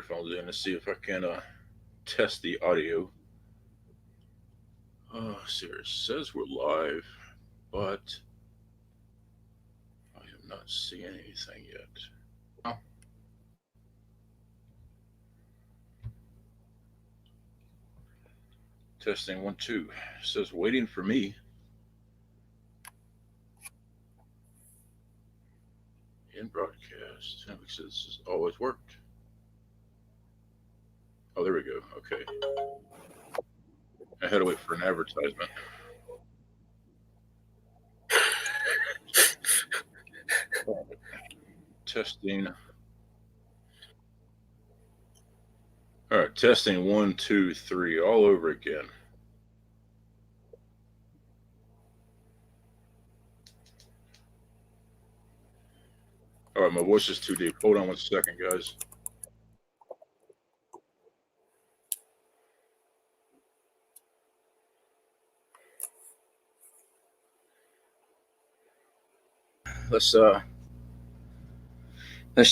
microphones in to see if I can test the audio. Oh, see, it says we're live, but I am not seeing anything yet. Oh. Testing 1 2. It says waiting for me. In broadcast. Because this has always worked. Oh, there we go. Okay. I had to wait for an advertisement. Testing. All right, testing 1 2 3 all over again. All right, my voice is too deep. Hold on 1 second, guys. Let's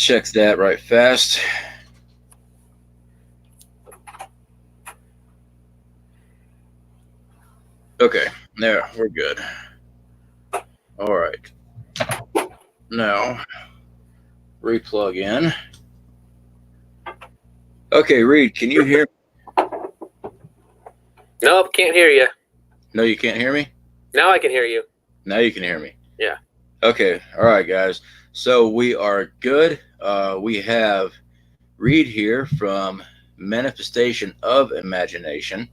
check that right fast. Okay, there, we're good. All right. Now, replug in. Okay, Reed, can you hear me? Nope, can't hear you. No, you can't hear me? Now I can hear you. Now you can hear me. Yeah. Okay, all right, guys. So we are good. We have Reed here from Manifestation of Imagination.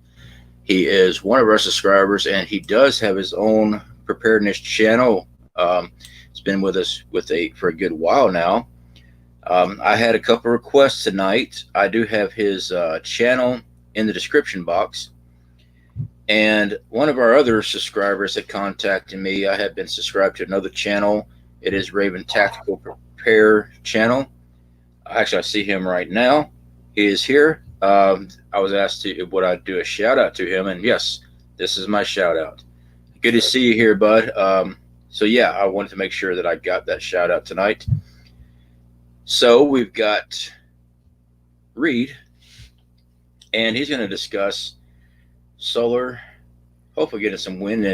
He is one of our subscribers, and he does have his own preparedness channel. It's been with us for a good while now. I had a couple requests tonight. I do have his channel in the description box. And one of our other subscribers had contacted me. I had been subscribed to another channel. It is Raven Tactical Prepare channel. Actually, I see him right now. He is here. I was asked would I do a shout out to him, and yes, this is my shout out. Good to see you here, bud. So yeah, I wanted to make sure that I got that shout out tonight. So we've got Reed, and he's going to discuss solar, hopefully getting some wind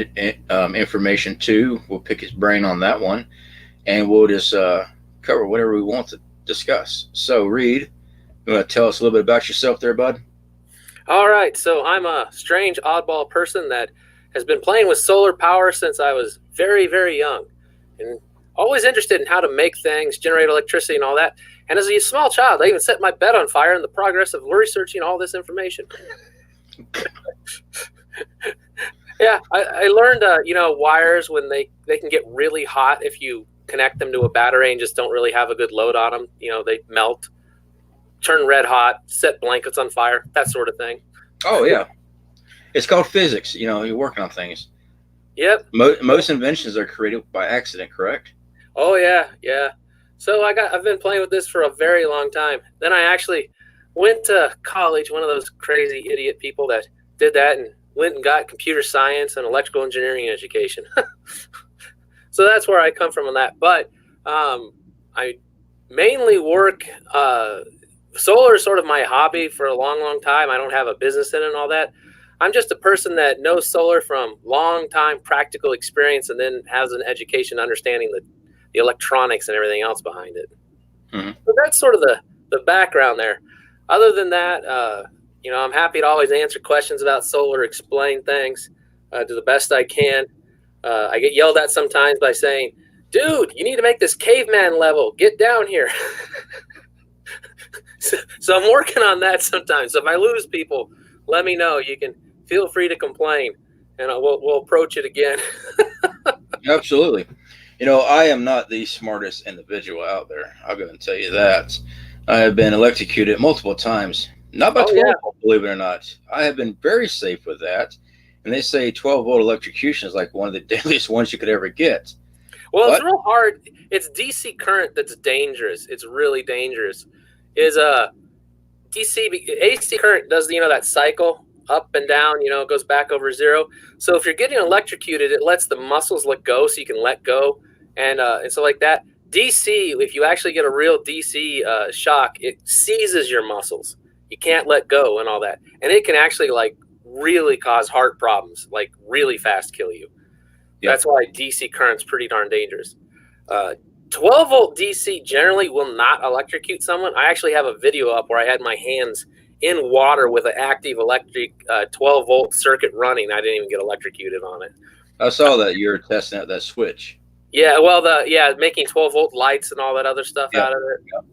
information too. We'll pick his brain on that one, and we'll just cover whatever we want to discuss. So Reed, you want to tell us a little bit about yourself there, bud? All right, so I'm a strange oddball person that has been playing with solar power since I was very, very young, and always interested in how to make things, generate electricity and all that. And as a small child, I even set my bed on fire in the progress of researching all this information. Yeah, I learned, wires, when they can get really hot if you connect them to a battery and just don't really have a good load on them. They melt, turn red hot, set blankets on fire, that sort of thing. Oh, yeah. It's called physics. You're working on things. Yep. Most inventions are created by accident, correct? Oh, yeah. So I've been playing with this for a very long time. Then I actually went to college, one of those crazy idiot people that did that, and went and got computer science and electrical engineering education. So that's where I come from on that. But I mainly work, solar is sort of my hobby for a long, long time. I don't have a business in it and all that. I'm just a person that knows solar from long time practical experience, and then has an education understanding the electronics and everything else behind it. Mm-hmm. So that's sort of the background there. Other than that, I'm happy to always answer questions about solar, explain things, do the best I can. I get yelled at sometimes by saying, dude, you need to make this caveman level. Get down here. So I'm working on that sometimes. So if I lose people, let me know. You can feel free to complain, and we'll approach it again. Absolutely. I am not the smartest individual out there. I'll go and tell you that. I have been electrocuted multiple times. Not by 12 volt, believe it or not. I have been very safe with that. And they say 12 volt electrocution is like one of the deadliest ones you could ever get. Well, it's real hard. It's DC current that's dangerous. It's really dangerous. AC current does, that cycle up and down, it goes back over zero. So if you're getting electrocuted, it lets the muscles let go so you can let go. And so like that, DC, if you actually get a real DC shock, it seizes your muscles. You can't let go and all that. And it can actually like really cause heart problems, like really fast kill you. Yep. That's why DC current's pretty darn dangerous. 12 volt DC generally will not electrocute someone. I actually have a video up where I had my hands in water with an active electric 12 volt circuit running. I didn't even get electrocuted on it. I saw that you were testing out that switch. Yeah, well, making 12 volt lights and all that other stuff out of it. Yep.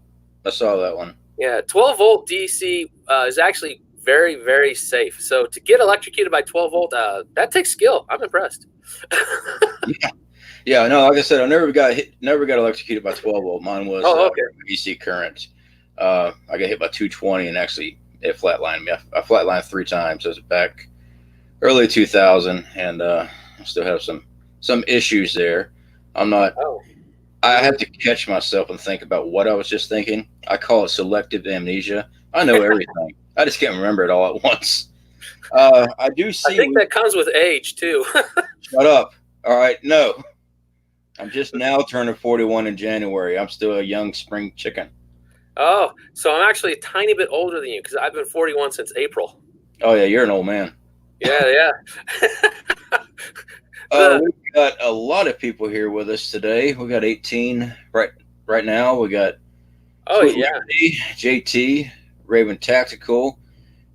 I saw that one. Yeah, 12 volt DC is actually very, very safe. So to get electrocuted by 12 volt, that takes skill. I'm impressed. Yeah, no, like I said, I never got electrocuted by 12 volt. Mine was DC current. I got hit by 220 and actually it flatlined me. I flatlined 3 times. I was back early 2000, and I still have some issues there. I'm not. Oh. I have to catch myself and think about what I was just thinking. I call it selective amnesia. I know everything. I just can't remember it all at once. I do see. I think that comes with age too. Shut up. All right, no. I'm just now turning 41 in January. I'm still a young spring chicken. Oh, so I'm actually a tiny bit older than you because I've been 41 since April. Oh yeah, you're an old man. Yeah. We've got a lot of people here with us today. We got 18 right now. We got JT, Raven Tactical.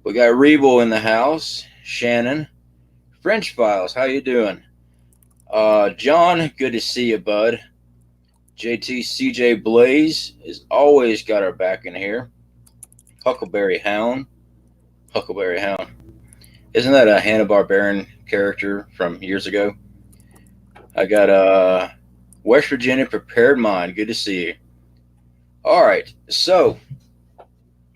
We got Rebel in the house. Shannon, French Files. How you doing? John, good to see you, bud. JT, CJ Blaze is always got our back in here. Huckleberry Hound. Isn't that a Hanna-Barbera character from years ago? I got West Virginia Prepared Mind. Good to see you. All right. So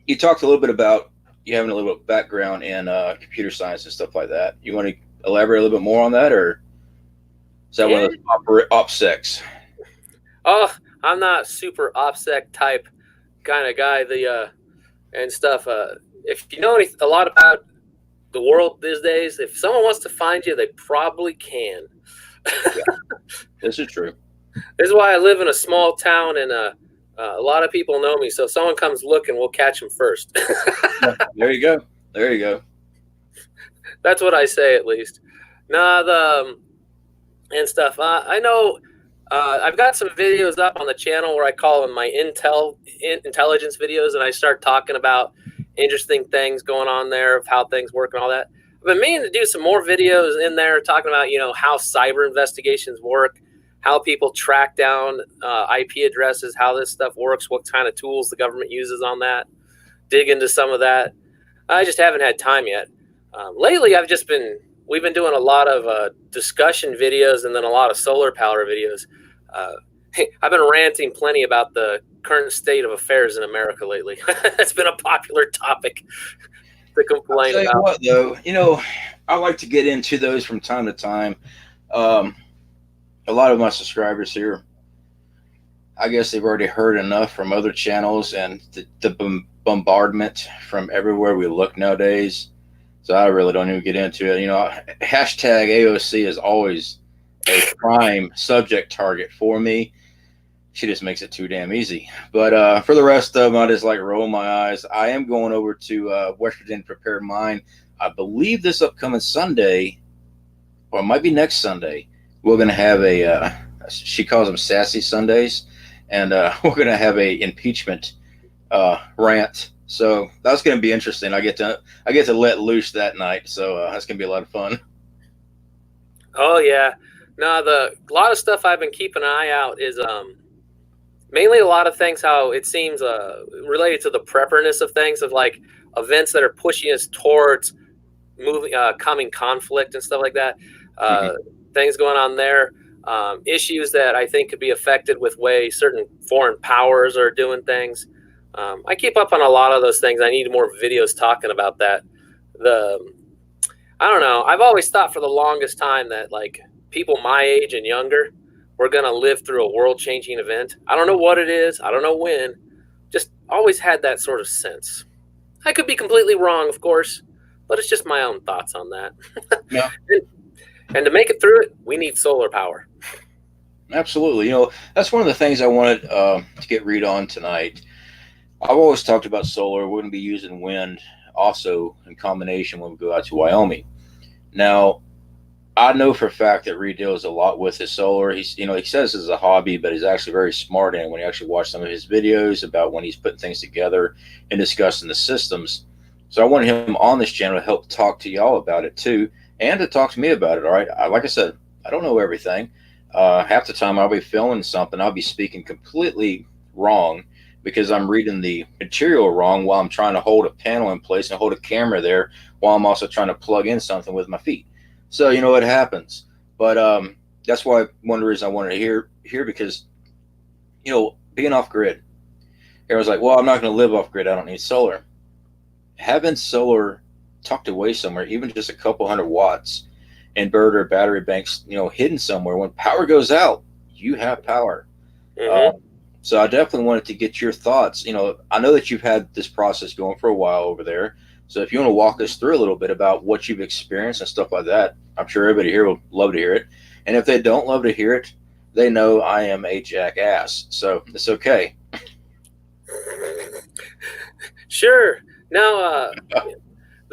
you talked a little bit about you having a little bit of background in computer science and stuff like that. You want to elaborate a little bit more on that, or is that one of those OPSECs? Oh, I'm not super OPSEC type kind of guy. And stuff. If you know a lot about the world these days, if someone wants to find you, they probably can. Yeah, this is true. This is why I live in a small town, and a lot of people know me. So if someone comes looking, we'll catch them first. There you go. That's what I say, at least. And stuff. I know. I've got some videos up on the channel where I call them my intelligence videos, and I start talking about interesting things going on there of how things work and all that. I've been meaning to do some more videos in there talking about, how cyber investigations work, how people track down IP addresses, how this stuff works, what kind of tools the government uses on that, dig into some of that. I just haven't had time yet. Lately, we've been doing a lot of discussion videos and then a lot of solar power videos. I've been ranting plenty about the current state of affairs in America lately. That's been a popular topic to complain about. I'll tell you what, though, I like to get into those from time to time. A lot of my subscribers here, I guess they've already heard enough from other channels and the bombardment from everywhere we look nowadays. So I really don't even get into it. Hashtag AOC is always a prime subject target for me. She just makes it too damn easy. But for the rest of them, I just like roll my eyes. I am going over to West Virginia Prepared Mind. I believe this upcoming Sunday, or it might be next Sunday, we're going to have she calls them sassy Sundays, and we're going to have a impeachment rant. So that's going to be interesting. I get to let loose that night, so that's going to be a lot of fun. Oh yeah, no, a lot of stuff I've been keeping an eye out is mainly a lot of things how it seems related to the prepperness of things, of like events that are pushing us towards coming conflict and stuff like that. Things going on there, issues that I think could be affected with way certain foreign powers are doing things. I keep up on a lot of those things. I need more videos talking about that. I don't know. I've always thought for the longest time that like people my age and younger, we're going to live through a world-changing event. I don't know what it is. I don't know when. Just always had that sort of sense. I could be completely wrong, of course, but it's just my own thoughts on that. Yeah. And to make it through it, we need solar power. Absolutely. That's one of the things I wanted to get read on tonight. I've always talked about solar. We're going to be using wind also in combination when we go out to Wyoming. Now, I know for a fact that Reed deals a lot with his solar. He says it's a hobby, but he's actually very smart in it when you actually watch some of his videos about when he's putting things together and discussing the systems. So I wanted him on this channel to help talk to y'all about it too, and to talk to me about it. All right, like I said, I don't know everything. Half the time I'll be filming something, I'll be speaking completely wrong because I'm reading the material wrong while I'm trying to hold a panel in place and hold a camera there while I'm also trying to plug in something with my feet. So it happens. But that's why one of the reasons I wanted to hear because being off grid, everyone's like, well, I'm not going to live off grid. I don't need solar. Having solar tucked away somewhere, even just a couple 100 watts, inverter, battery banks, hidden somewhere. When power goes out, you have power. Mm-hmm. So I definitely wanted to get your thoughts. I know that you've had this process going for a while over there. So if you want to walk us through a little bit about what you've experienced and stuff like that, I'm sure everybody here will love to hear it. And if they don't love to hear it, they know I am a jackass. So it's okay. Sure. Now,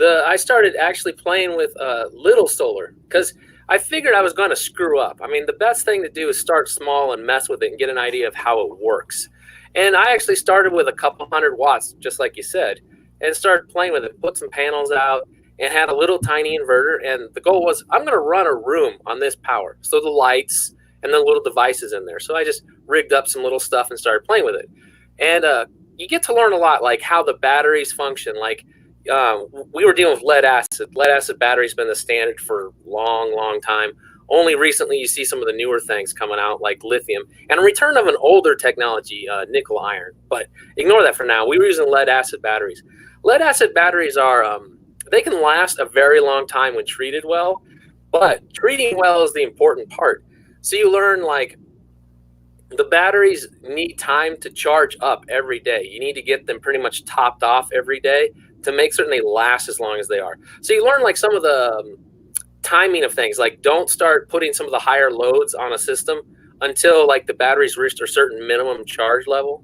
I started actually playing with little solar because I figured I was going to screw up. I mean, the best thing to do is start small and mess with it and get an idea of how it works. And I actually started with a couple 100 watts, just like you said, and started playing with it, put some panels out, and had a little tiny inverter. And the goal was I'm going to run a room on this power. So the lights and the little devices in there. So I just rigged up some little stuff and started playing with it. And you get to learn a lot, like how the batteries function. Like we were dealing with lead acid. Lead acid battery's been the standard for a long time. Only recently you see some of the newer things coming out like lithium and a return of an older technology, nickel iron. But ignore that for now. We were using lead acid batteries. Lead acid batteries are they can last a very long time when treated well, but treating well is the important part. So you learn like the batteries need time to charge up every day. You need to get them pretty much topped off every day to make certain they last as long as they are. So you learn like some of the timing of things, like don't start putting some of the higher loads on a system until like the batteries reached a certain minimum charge level.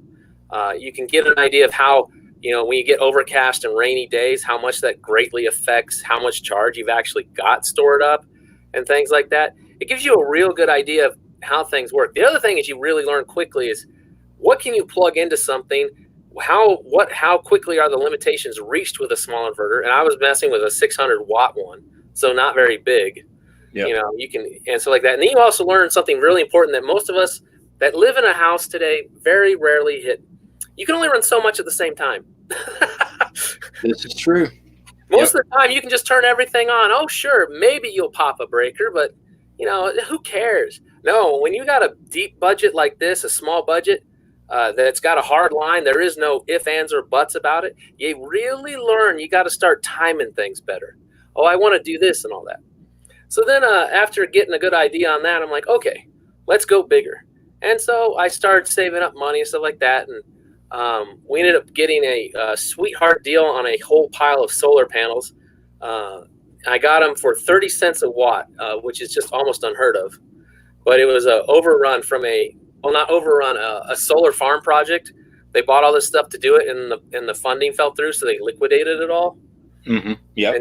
You can get an idea of how, when you get overcast and rainy days, how much that greatly affects how much charge you've actually got stored up and things like that. It gives you a real good idea of how things work. The other thing is you really learn quickly is what can you plug into something, how quickly are the limitations reached with a small inverter. And I was messing with a 600-watt one, so not very big. Yep. You can answer like that. And then you also learn something really important that most of us that live in a house today very rarely hit. You can only run so much at the same time. This is true. Most of the time you can just turn everything on. Oh, sure, maybe you'll pop a breaker, but who cares? No, when you got a deep budget like this, a small budget that's got a hard line, there is no ifs, ands, or buts about it. You really learn you got to start timing things better. Oh, I want to do this and all that. So then after getting a good idea on that, I'm like, okay, let's go bigger. And so I started saving up money and stuff like that. And we ended up getting a sweetheart deal on a whole pile of solar panels. I got them for 30 cents a watt, which is just almost unheard of. But it was a overrun from a solar farm project. They bought all this stuff to do it, and the funding fell through, so they liquidated it all. Mm-hmm. Yeah.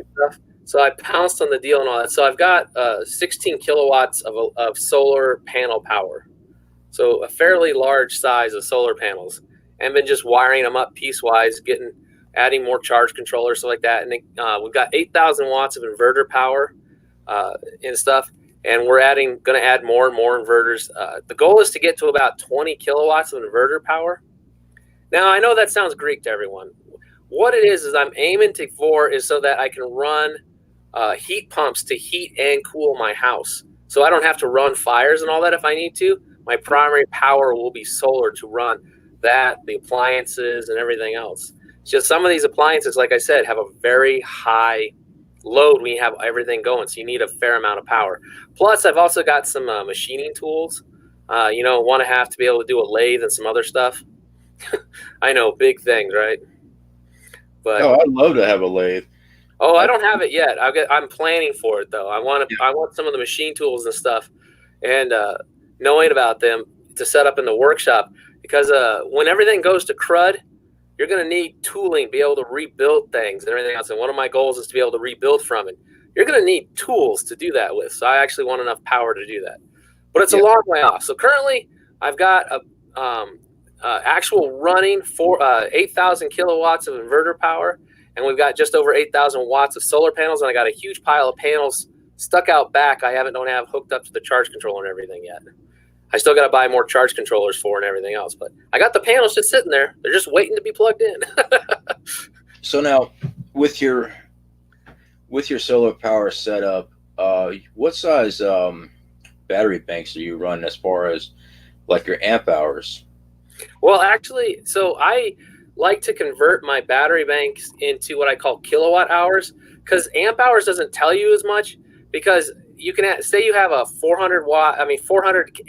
So I pounced on the deal and all that. So I've got 16 kilowatts of solar panel power. So a fairly large size of solar panels, and been just wiring them up piecewise, adding more charge controllers, stuff like that. And we've got 8,000 watts of inverter power and stuff. And we're going to add more and more inverters. The goal is to get to about 20 kilowatts of inverter power. Now, I know that sounds Greek to everyone. What it is I'm aiming for is so that I can run heat pumps to heat and cool my house. So I don't have to run fires and all that if I need to. My primary power will be solar to run that, the appliances, and everything else. It's just some of these appliances, like I said, have a very high load when you have everything going, so you need a fair amount of power. Plus, I've also got some machining tools. Want to have to be able to do a lathe and some other stuff. I know, big things, right? But I'd love to have a lathe. Oh, I don't have it yet. I'm planning for it though. I want some of the machine tools and stuff, and knowing about them to set up in the workshop, because when everything goes to crud, you're going to need tooling, be able to rebuild things and everything else. And one of my goals is to be able to rebuild from it. You're going to need tools to do that with. So I actually want enough power to do that. But it's a long way off. So currently, I've got a actual running 8,000 kilowatts of inverter power, and we've got just over 8,000 watts of solar panels, and I got a huge pile of panels stuck out back. I don't have hooked up to the charge controller and everything yet. I still got to buy more charge controllers for and everything else, but I got the panels just sitting there. They're just waiting to be plugged in. So now, with your solar power setup, what size battery banks are you running as far as like your amp hours? Well, actually, so I like to convert my battery banks into what I call kilowatt hours, because amp hours doesn't tell you as much, because you can say you have a 400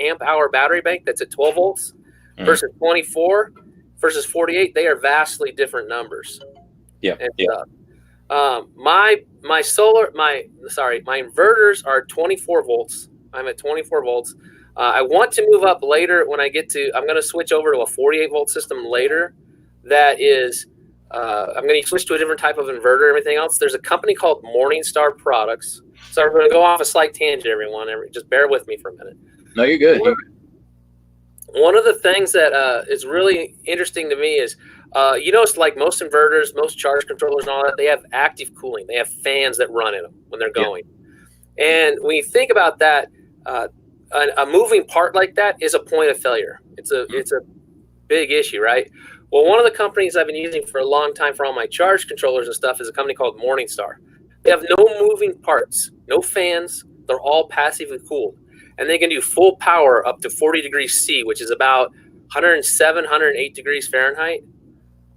amp hour battery bank that's at 12 volts versus 24 versus 48. They are vastly different numbers. Yeah. My inverters are 24 volts. I'm at 24 volts. I want to move up later when I'm going to switch over to a 48 volt system later. That is, I'm going to switch to a different type of inverter and everything else. There's a company called Morningstar Products. So I'm going to go off a slight tangent, everyone. Just bear with me for a minute. No, you're good. One of the things that is really interesting to me is, like most inverters, most charge controllers and all that, they have active cooling. They have fans that run in them when they're going. Yeah. And when you think about that, a moving part like that is a point of failure. It's a big issue, right? Well, one of the companies I've been using for a long time for all my charge controllers and stuff is a company called Morningstar. They have no moving parts, no fans. They're all passively cooled. And they can do full power up to 40 degrees C, which is about 107, 108 degrees Fahrenheit.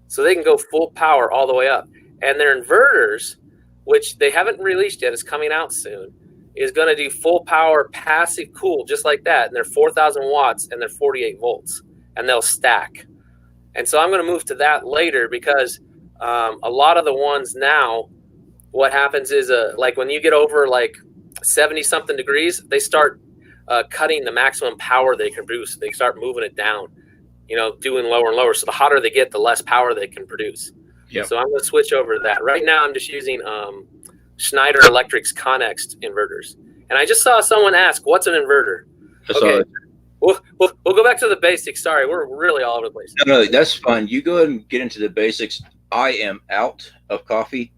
So they can go full power all the way up. And their inverters, which they haven't released yet, is coming out soon, is going to do full power passive cool just like that. And they're 4,000 watts and they're 48 volts. And they'll stack. And so I'm going to move to that later, because a lot of the ones now, what happens is like when you get over like 70 something degrees, they start cutting the maximum power they can produce. They start moving it down, doing lower and lower. So the hotter they get, the less power they can produce. Yep. So I'm going to switch over to that. Right now I'm just using Schneider Electric's Connex inverters. And I just saw someone ask, what's an inverter? Okay. We'll go back to the basics. Sorry, we're really all over the place. No, that's fine. You go ahead and get into the basics. I am out of coffee,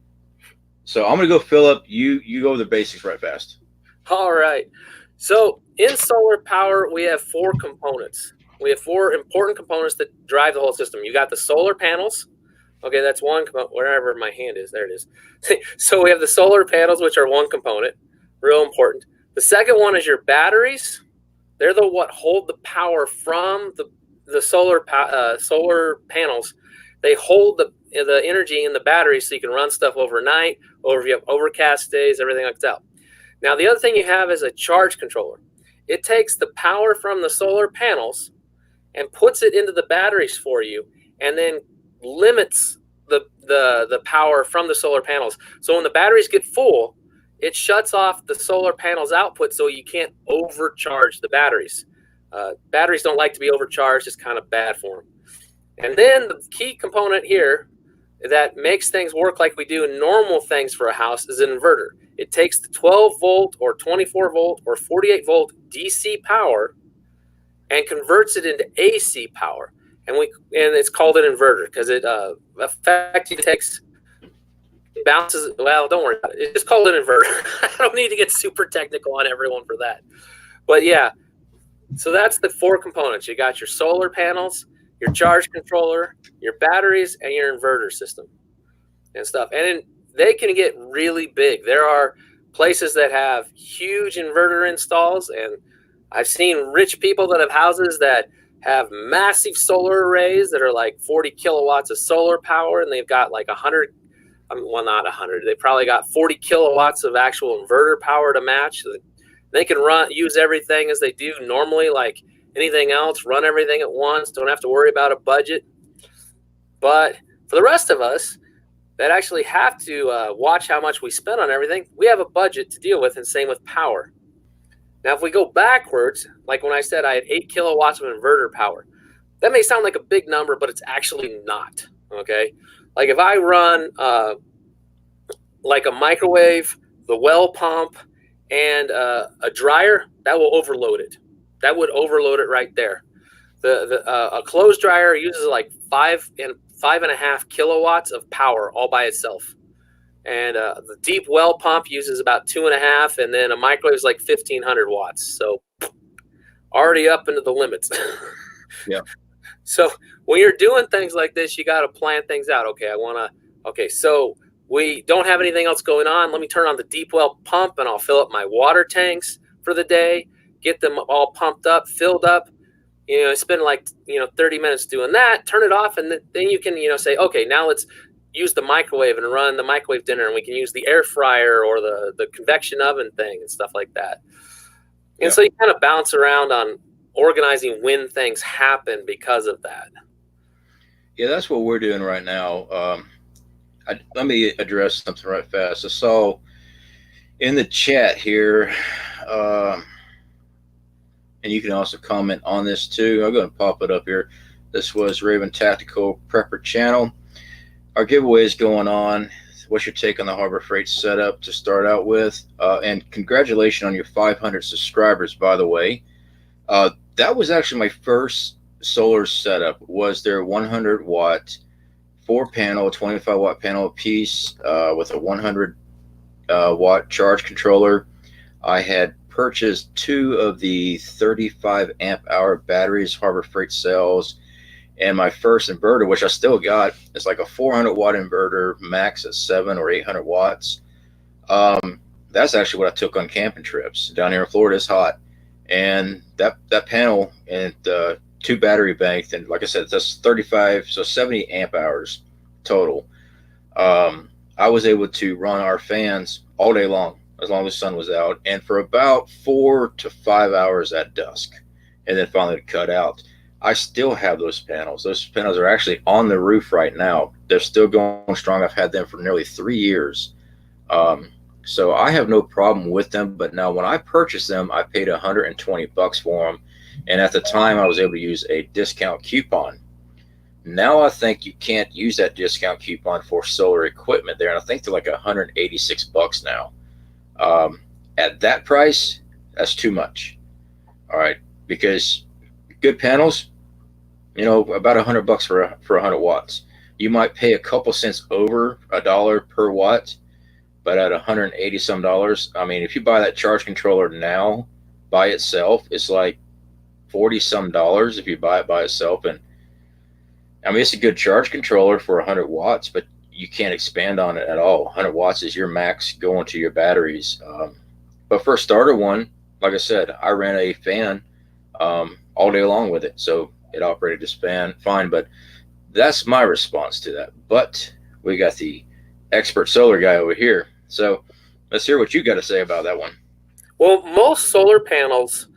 so I'm going to go fill up. You go over the basics right fast. All right. So in solar power, we have 4 components. We have 4 important components that drive the whole system. You got the solar panels. Okay, that's one component. Wherever my hand is, there it is. So we have the solar panels, which are one component, real important. The second one is your batteries. They're what hold the power from the solar panels. They hold the energy in the battery so you can run stuff overnight, or if you have overcast days, everything like that. Now, the other thing you have is a charge controller. It takes the power from the solar panels and puts it into the batteries for you, and then limits the power from the solar panels. So when the batteries get full, it shuts off the solar panels output so you can't overcharge the batteries. Batteries don't like to be overcharged. It's kind of bad for them. And then the key component here that makes things work like we do normal things for a house is an inverter. It takes the 12 volt or 24 volt or 48 volt DC power and converts it into AC power. And it's called an inverter because it effectively takes... bounces. Well, don't worry about it. It's just called an inverter. I don't need to get super technical on everyone for that. But yeah, so that's the 4 components. You got your solar panels, your charge controller, your batteries, and your inverter system and stuff. And they can get really big. There are places that have huge inverter installs, and I've seen rich people that have houses that have massive solar arrays that are like 40 kilowatts of solar power, and they've got like 100. Well, not 100. They probably got 40 kilowatts of actual inverter power to match. They can use everything as they do normally, like anything else, run everything at once, don't have to worry about a budget. But for the rest of us that actually have to watch how much we spend on everything, we have a budget to deal with, and same with power. Now, if we go backwards, like when I said I had 8 kilowatts of inverter power, that may sound like a big number, but it's actually not. Okay, like if I run like a microwave, the well pump, and a dryer, that will overload it. That would overload it right there. A clothes dryer uses like 5.5 kilowatts of power all by itself, and the deep well pump uses about 2.5, and then a microwave is like 1,500 watts. So already up into the limits. Yeah. So when you're doing things like this, you got to plan things out. Okay, so we don't have anything else going on. Let me turn on the deep well pump and I'll fill up my water tanks for the day, get them all pumped up, filled up. Spend like 30 minutes doing that, turn it off, and then you can say, okay, now let's use the microwave and run the microwave dinner, and we can use the air fryer or the convection oven thing and stuff like that. And so you kind of bounce around on organizing when things happen because of that. Yeah, that's what we're doing right now. Let me address something right fast. I saw in the chat here, and you can also comment on this too. I'm going to pop it up here. This was Raven Tactical Prepper channel. Our giveaway is going on. What's your take on the Harbor Freight setup to start out with? And congratulations on your 500 subscribers, by the way. That was actually my first solar setup. Was their 100 watt 4-panel, 25 watt panel piece with a 100 watt charge controller. I had purchased 2 of the 35 amp hour batteries Harbor Freight sells, and my first inverter, which I still got, is like a 400 watt inverter, max at 700 or 800 watts. That's actually what I took on camping trips. Down here in Florida, it's hot, and that panel and 2 battery banks, and like I said, that's 35, so 70 amp hours total. I was able to run our fans all day long as the sun was out, and for about 4 to 5 hours at dusk, and then finally cut out. I still have those panels. Those panels are actually on the roof right now. They're still going strong. I've had them for nearly 3 years. So I have no problem with them. But now when I purchased them, I paid $120 for them. And at the time, I was able to use a discount coupon. Now I think you can't use that discount coupon for solar equipment there. And I think they're like $186 now. At that price, that's too much. All right. Because good panels, about $100 for 100 watts. You might pay a couple cents over $1 per watt, but at $180 some, I mean, if you buy that charge controller now by itself, it's like $40 some if you buy it by itself. And I mean, it's a good charge controller for 100 watts, but you can't expand on it at all. 100 watts is your max going to your batteries. But for a starter one, like I said, I ran a fan all day long with it, so it operated just fine. But that's my response to that. But we got the expert solar guy over here, so let's hear what you got to say about that one. Well, most solar panels,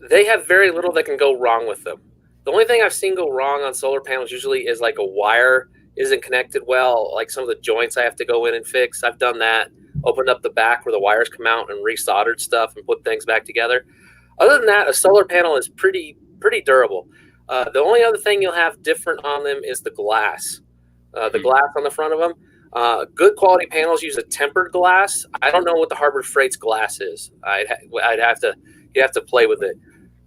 they have very little that can go wrong with them. The only thing I've seen go wrong on solar panels usually is like a wire isn't connected well, like some of the joints I have to go in and fix. I've done that, opened up the back where the wires come out and resoldered stuff and put things back together. Other than that, a solar panel is pretty durable. The only other thing you'll have different on them is the glass. The glass on the front of them. Good quality panels use a tempered glass. I don't know what the Harbor Freight's glass is. You'd have to play with it,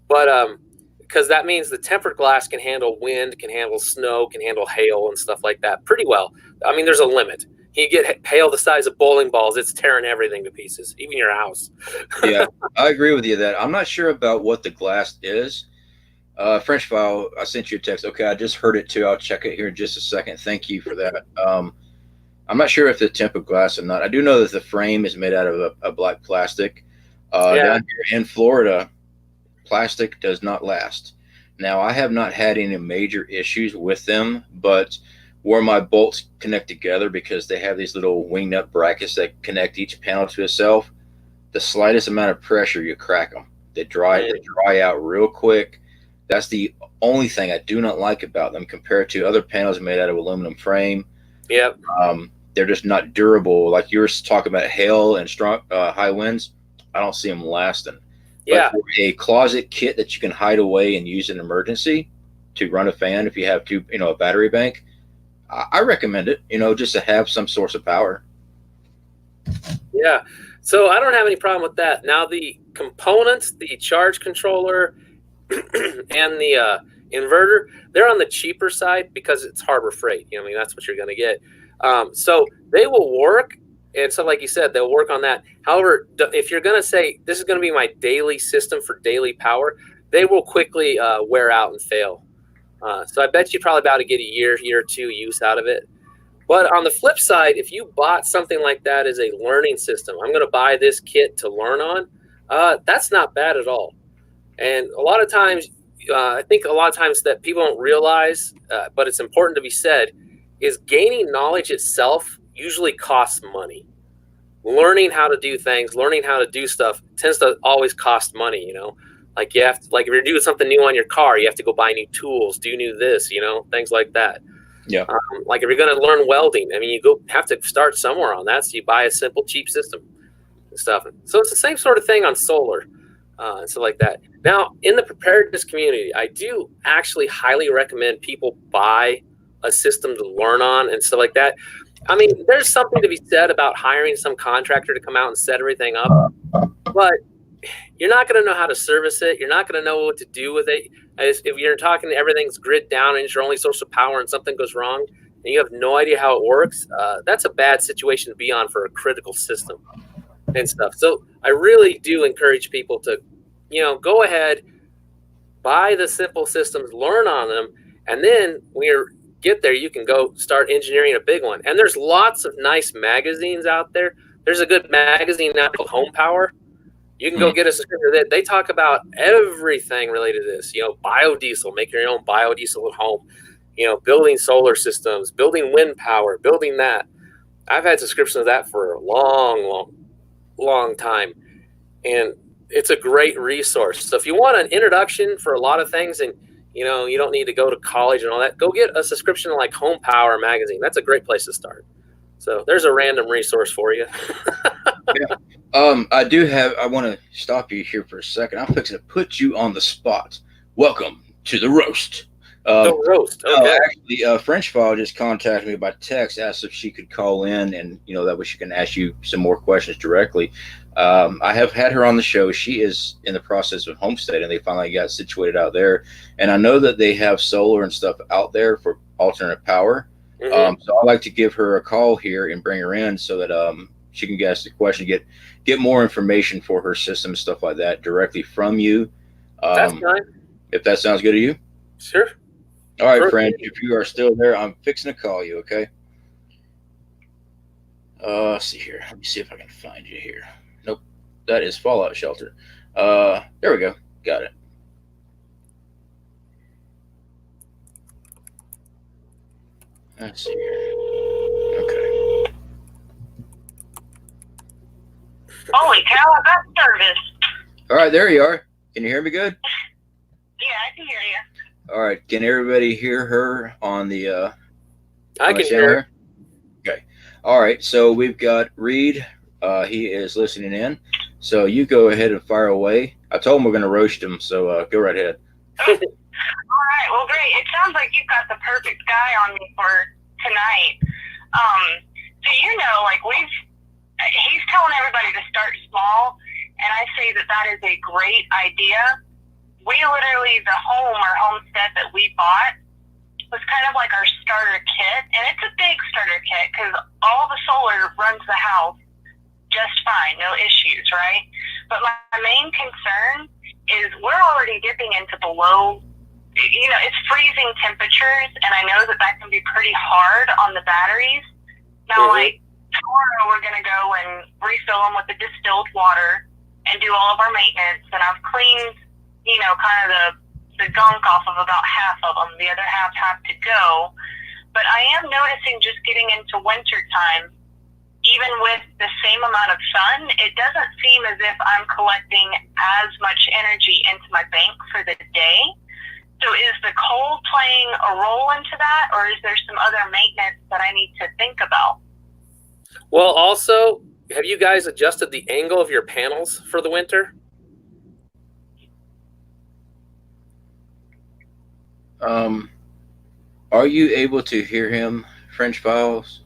but because that means the tempered glass can handle wind, can handle snow, can handle hail and stuff like that pretty well. I mean, there's a limit. You get hail the size of bowling balls, it's tearing everything to pieces, even your house. Yeah, I agree with you that I'm not sure about what the glass is. French file, I sent you a text. Okay, I just heard it too. I'll check it here in just a second. Thank you for that. I'm not sure if the tempered glass or not. I do know that the frame is made out of a black plastic. Down here in Florida, plastic does not last. Now, I have not had any major issues with them, but where my bolts connect together, because they have these little wing nut brackets that connect each panel to itself, the slightest amount of pressure, you crack them. They dry out real quick. That's the only thing I do not like about them compared to other panels made out of aluminum frame. Yep. They're just not durable. Like you were talking about hail and strong high winds, I don't see them lasting. But Yeah. for a closet kit that you can hide away and use in emergency to run a fan if you have to, a battery bank, I recommend it, just to have some source of power. Yeah. So I don't have any problem with that. Now the components, the charge controller and the inverter, they're on the cheaper side because it's Harbor Freight. I mean, that's what you're going to get. So they will work. And so, like you said, they'll work on that. However, if you're going to say, this is going to be my daily system for daily power, they will quickly wear out and fail. So I bet you probably about to get a year or two use out of it. But on the flip side, if you bought something like that as a learning system, I'm going to buy this kit to learn on, that's not bad at all. And a lot of times, I think a lot of times that people don't realize, but it's important to be said, is gaining knowledge itself usually costs money. Learning how to do things, learning how to do stuff tends to always cost money, Like you have to, like if you're doing something new on your car, you have to go buy new tools, do new this, things like that. Yeah. Like if you're going to learn welding, I mean, you have to start somewhere on that. So you buy a simple, cheap system and stuff. So it's the same sort of thing on solar and stuff like that. Now, in the preparedness community, I do actually highly recommend people buy a system to learn on and stuff like that. I mean, there's something to be said about hiring some contractor to come out and set everything up, but you're not going to know how to service it. You're not going to know what to do with it. If you're talking everything's grid down and it's your only source of power and something goes wrong and you have no idea how it works, that's a bad situation to be on for a critical system and stuff. So I really do encourage people to, go ahead, buy the simple systems, learn on them, and then when you get there, you can go start engineering a big one. And there's lots of nice magazines out there. There's a good magazine now called Home Power. You can go get a subscription. They talk about everything related to this. Biodiesel, make your own biodiesel at home. Building solar systems, building wind power, building that. I've had subscriptions of that for a long time, and it's a great resource. So if you want an introduction for a lot of things, and you don't need to go to college and all that, go get a subscription to like Home Power magazine. That's a great place to start. So there's a random resource for you. Yeah. I want to stop you here for a second. I'm fixing to put you on the spot. Welcome to the roast. The roast. Okay. Actually, French File just contacted me by text, asked if she could call in, and that way she can ask you some more questions directly. I have had her on the show. She is in the process of homesteading. They finally got situated out there, and I know that they have solar and stuff out there for alternate power. Mm-hmm. So I'd like to give her a call here and bring her in so that she can ask the question, get more information for her system and stuff like that directly from you. That's fine. If that sounds good to you. Sure. All right, friend. If you are still there, I'm fixing to call you. Okay. Let's see here. Let me see if I can find you here. Nope, that is Fallout Shelter. There we go. Got it. Let's see here. Okay. Holy cow, I got service. All right, there you are. Can you hear me good? Yeah, I can hear you. All right. Can everybody hear her on the I can hear her. Okay. All right. So we've got Reed. He is listening in. So you go ahead and fire away. I told him we're going to roast him, so go right ahead. All right. Well, great. It sounds like you've got the perfect guy on me for tonight. So he's telling everybody to start small, and I say that is a great idea. We literally, the homestead that we bought was kind of like our starter kit, and it's a big starter kit because all the solar runs the house just fine, no issues, right? But my main concern is we're already dipping into below, it's freezing temperatures, and I know that can be pretty hard on the batteries. Now, tomorrow we're going to go and refill them with the distilled water and do all of our maintenance, and I've cleaned kind of the gunk off of about half of them. The other half have to go. But I am noticing just getting into winter time, even with the same amount of sun, it doesn't seem as if I'm collecting as much energy into my bank for the day. So is the cold playing a role into that, or is there some other maintenance that I need to think about? Well, also, have you guys adjusted the angle of your panels for the winter? Are you able to hear him, French Files?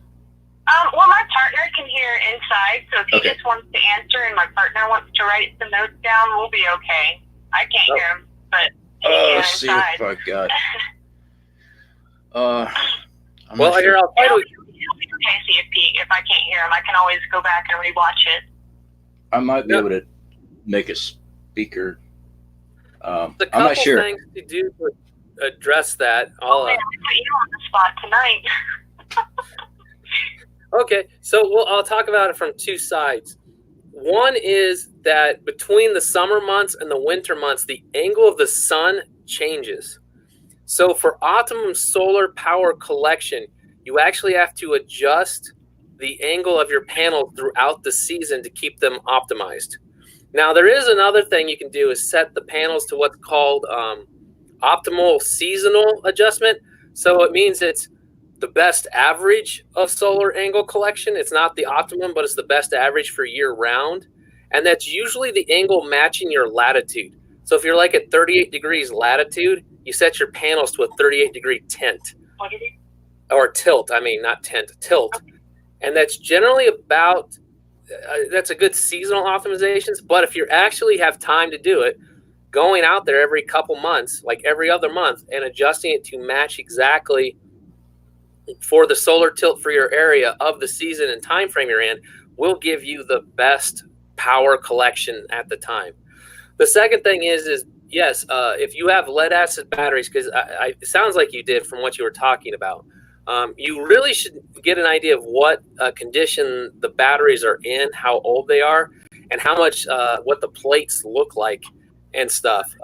Well, my partner can hear inside, so if he Okay. just wants to answer and my partner wants to write some notes down, we'll be okay. I can't hear him, but he can Let's see inside. if I got. I'm Well, not here, sure. I'll try It'll to. be okay, C.F.P. If I can't hear him, I can always go back and rewatch it. I might be Yeah. able to make a speaker. There's a I'm couple not sure. things to do to address that. I'll, Man, I put you on the spot tonight. Okay, so I'll talk about it from two sides. One is that between the summer months and the winter months, the angle of the sun changes. So for optimum solar power collection, you actually have to adjust the angle of your panels throughout the season to keep them optimized. Now, there is another thing you can do is set the panels to what's called optimal seasonal adjustment. So it means it's the best average of solar angle collection. It's not the optimum, but it's the best average for year round. And that's usually the angle matching your latitude. So if you're like at 38 degrees latitude, you set your panels to a 38 degree tint. What is it? Or tilt, I mean, not tent, tilt. And that's generally about, that's a good seasonal optimizations. But if you actually have time to do it, going out there every couple months, like every other month, and adjusting it to match exactly for the solar tilt for your area of the season and time frame you're in will give you the best power collection at the time. The second thing is yes, if you have lead acid batteries, because it sounds like you did from what you were talking about, you really should get an idea of what condition the batteries are in, how old they are, and how much what the plates look like and stuff.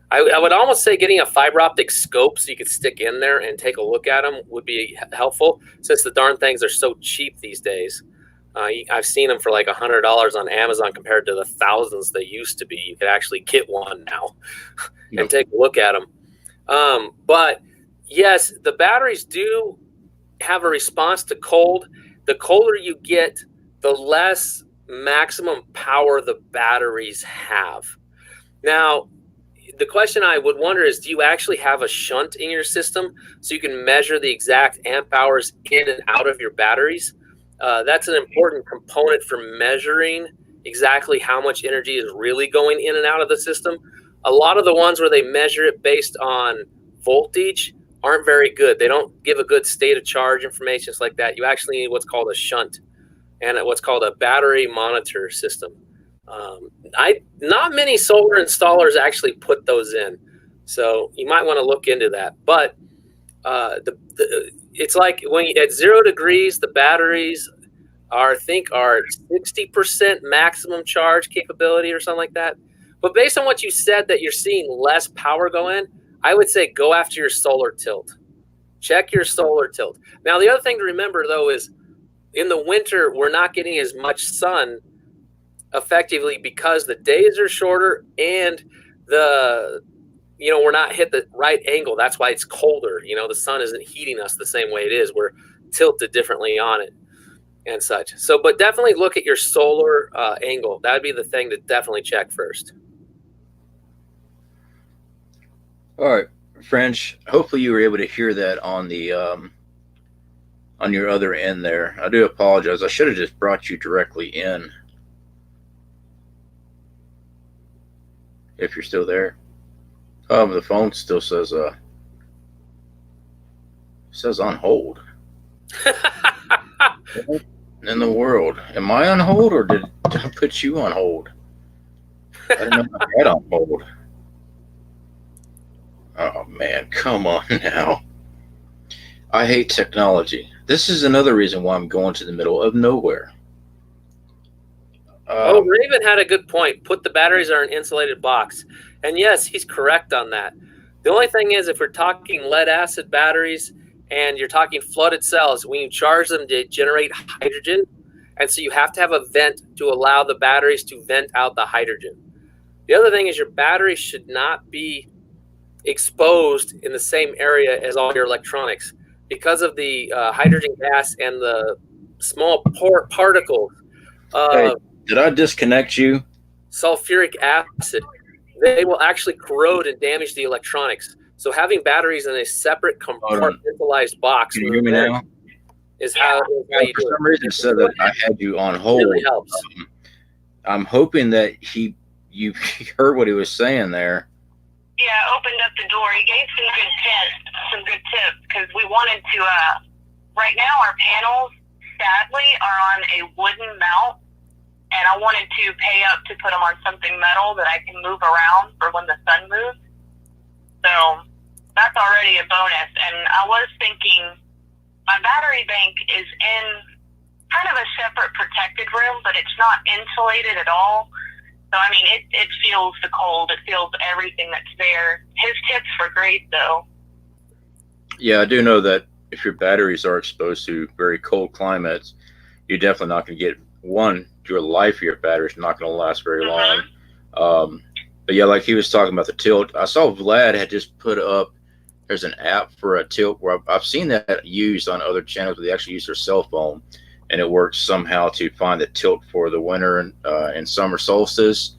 I would almost say getting a fiber optic scope so you could stick in there and take a look at them would be helpful, since the darn things are so cheap these days. I've seen them for like $100 on Amazon compared to the thousands they used to be. You could actually get one now and take a look at them. But yes, the batteries do have a response to cold. The colder you get, the less maximum power the batteries have. Now, the question I would wonder is, do you actually have a shunt in your system so you can measure the exact amp hours in and out of your batteries? That's an important component for measuring exactly how much energy is really going in and out of the system. A lot of the ones where they measure it based on voltage aren't very good. They don't give a good state of charge information, just like that. You actually need what's called a shunt and what's called a battery monitor system. Not many solar installers actually put those in, so you might want to look into that. But it's like when at 0 degrees, the batteries are 60% maximum charge capability or something like that. But based on what you said that you're seeing less power go in, I would say go after your solar tilt. Check your solar tilt. Now, the other thing to remember though is in the winter we're not getting as much sun effectively because the days are shorter and we're not hit the right angle. That's why it's colder. The sun isn't heating us the same way it is. We're tilted differently on it and such. So, but definitely look at your solar angle. That'd be the thing to definitely check first. All right, French. Hopefully you were able to hear that on the on your other end there. I do apologize. I should have just brought you directly in. If you're still there. The phone still says on hold. What in the world? Am I on hold or did I put you on hold? I didn't know I had on hold. Oh man, come on now. I hate technology. This is another reason why I'm going to the middle of nowhere. Raven had a good point. Put the batteries in an insulated box. And yes, he's correct on that. The only thing is, if we're talking lead acid batteries and you're talking flooded cells, when you charge them, they generate hydrogen. And so you have to have a vent to allow the batteries to vent out the hydrogen. The other thing is your batteries should not be exposed in the same area as all your electronics because of the hydrogen gas and the small particles. Hey, did I disconnect you? Sulfuric acid. They will actually corrode and damage the electronics. So having batteries in a separate compartmentalized box Can you hear me now? is how you For do some it. reason, it said that I had you on It hold. really helps. I'm hoping that you heard what he was saying there. Yeah, opened up the door. He gave some good tips, because we wanted to. Right now, our panels sadly are on a wooden mount, and I wanted to pay up to put them on something metal that I can move around for when the sun moves. So that's already a bonus. And I was thinking, my battery bank is in kind of a separate protected room, but it's not insulated at all. So, I mean, it feels the cold. It feels everything that's there. His tips were great, though. Yeah, I do know that if your batteries are exposed to very cold climates, you're definitely not going to get your life of your battery's not going to last very long. But yeah, like he was talking about the tilt, I saw Vlad had just put up, there's an app for a tilt where I've seen that used on other channels where they actually use their cell phone, and it works somehow to find the tilt for the winter and summer solstice.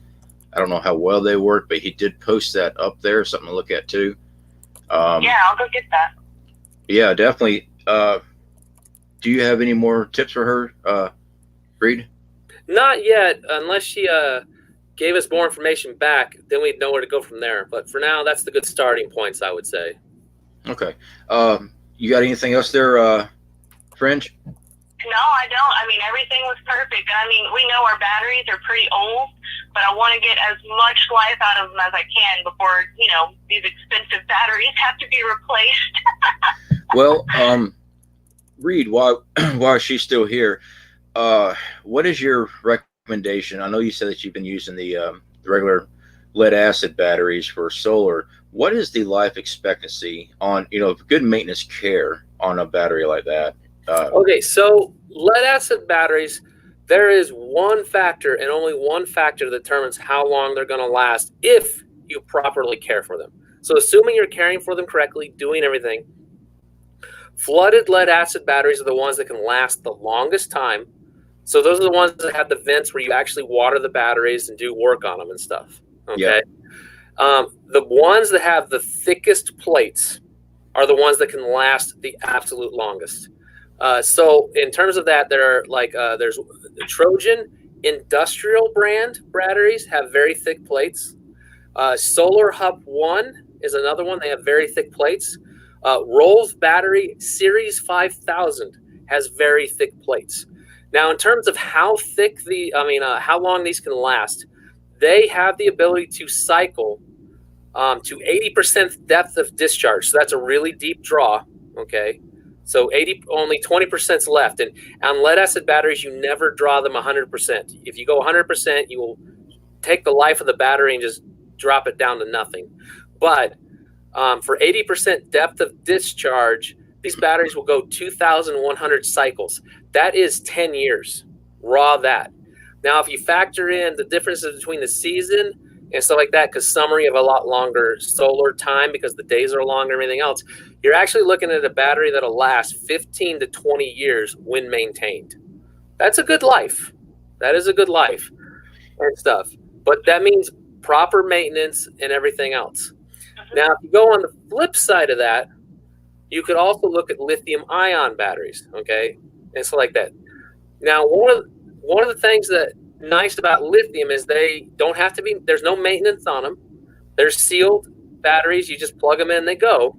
I don't know how well they work, but he did post that up there, something to look at too. Yeah, I'll go get that. Yeah, definitely. Do you have any more tips for her, Reed? Not yet, unless she gave us more information back, then we'd know where to go from there. But for now, that's the good starting points, I would say. Okay. You got anything else there, Fringe? No, I don't. I mean, everything was perfect. I mean, we know our batteries are pretty old, but I want to get as much life out of them as I can before, these expensive batteries have to be replaced. Well, Reed, while she's still here, what is your recommendation? I know you said that you've been using the regular lead acid batteries for solar. What is the life expectancy on, good maintenance care on a battery like that? Okay, so lead acid batteries, there is one factor and only one factor that determines how long they're going to last if you properly care for them. So assuming you're caring for them correctly, doing everything, flooded lead acid batteries are the ones that can last the longest time. So those are the ones that have the vents where you actually water the batteries and do work on them and stuff. Okay. Yeah. The ones that have the thickest plates are the ones that can last the absolute longest. So in terms of that, there are there's the Trojan industrial brand batteries have very thick plates. Solar Hub 1 is another one. They have very thick plates. Rolls battery Series 5000 has very thick plates. Now, in terms of how thick how long these can last, they have the ability to cycle to 80% depth of discharge. So that's a really deep draw. Okay. So only 20% is left. And on lead acid batteries, you never draw them 100%. If you go 100%, you will take the life of the battery and just drop it down to nothing. But for 80% depth of discharge, these batteries will go 2,100 cycles. That is 10 years, raw that. Now, if you factor in the differences between the season and stuff like that, because summer you have a lot longer solar time because the days are longer and everything else, you're actually looking at a battery that'll last 15 to 20 years when maintained. That's a good life. That is a good life and stuff. But that means proper maintenance and everything else. Now, if you go on the flip side of that, you could also look at lithium-ion batteries, okay, and so like that. Now, one of the things that nice about lithium is they don't have to be. There's no maintenance on them. They're sealed batteries. You just plug them in, they go,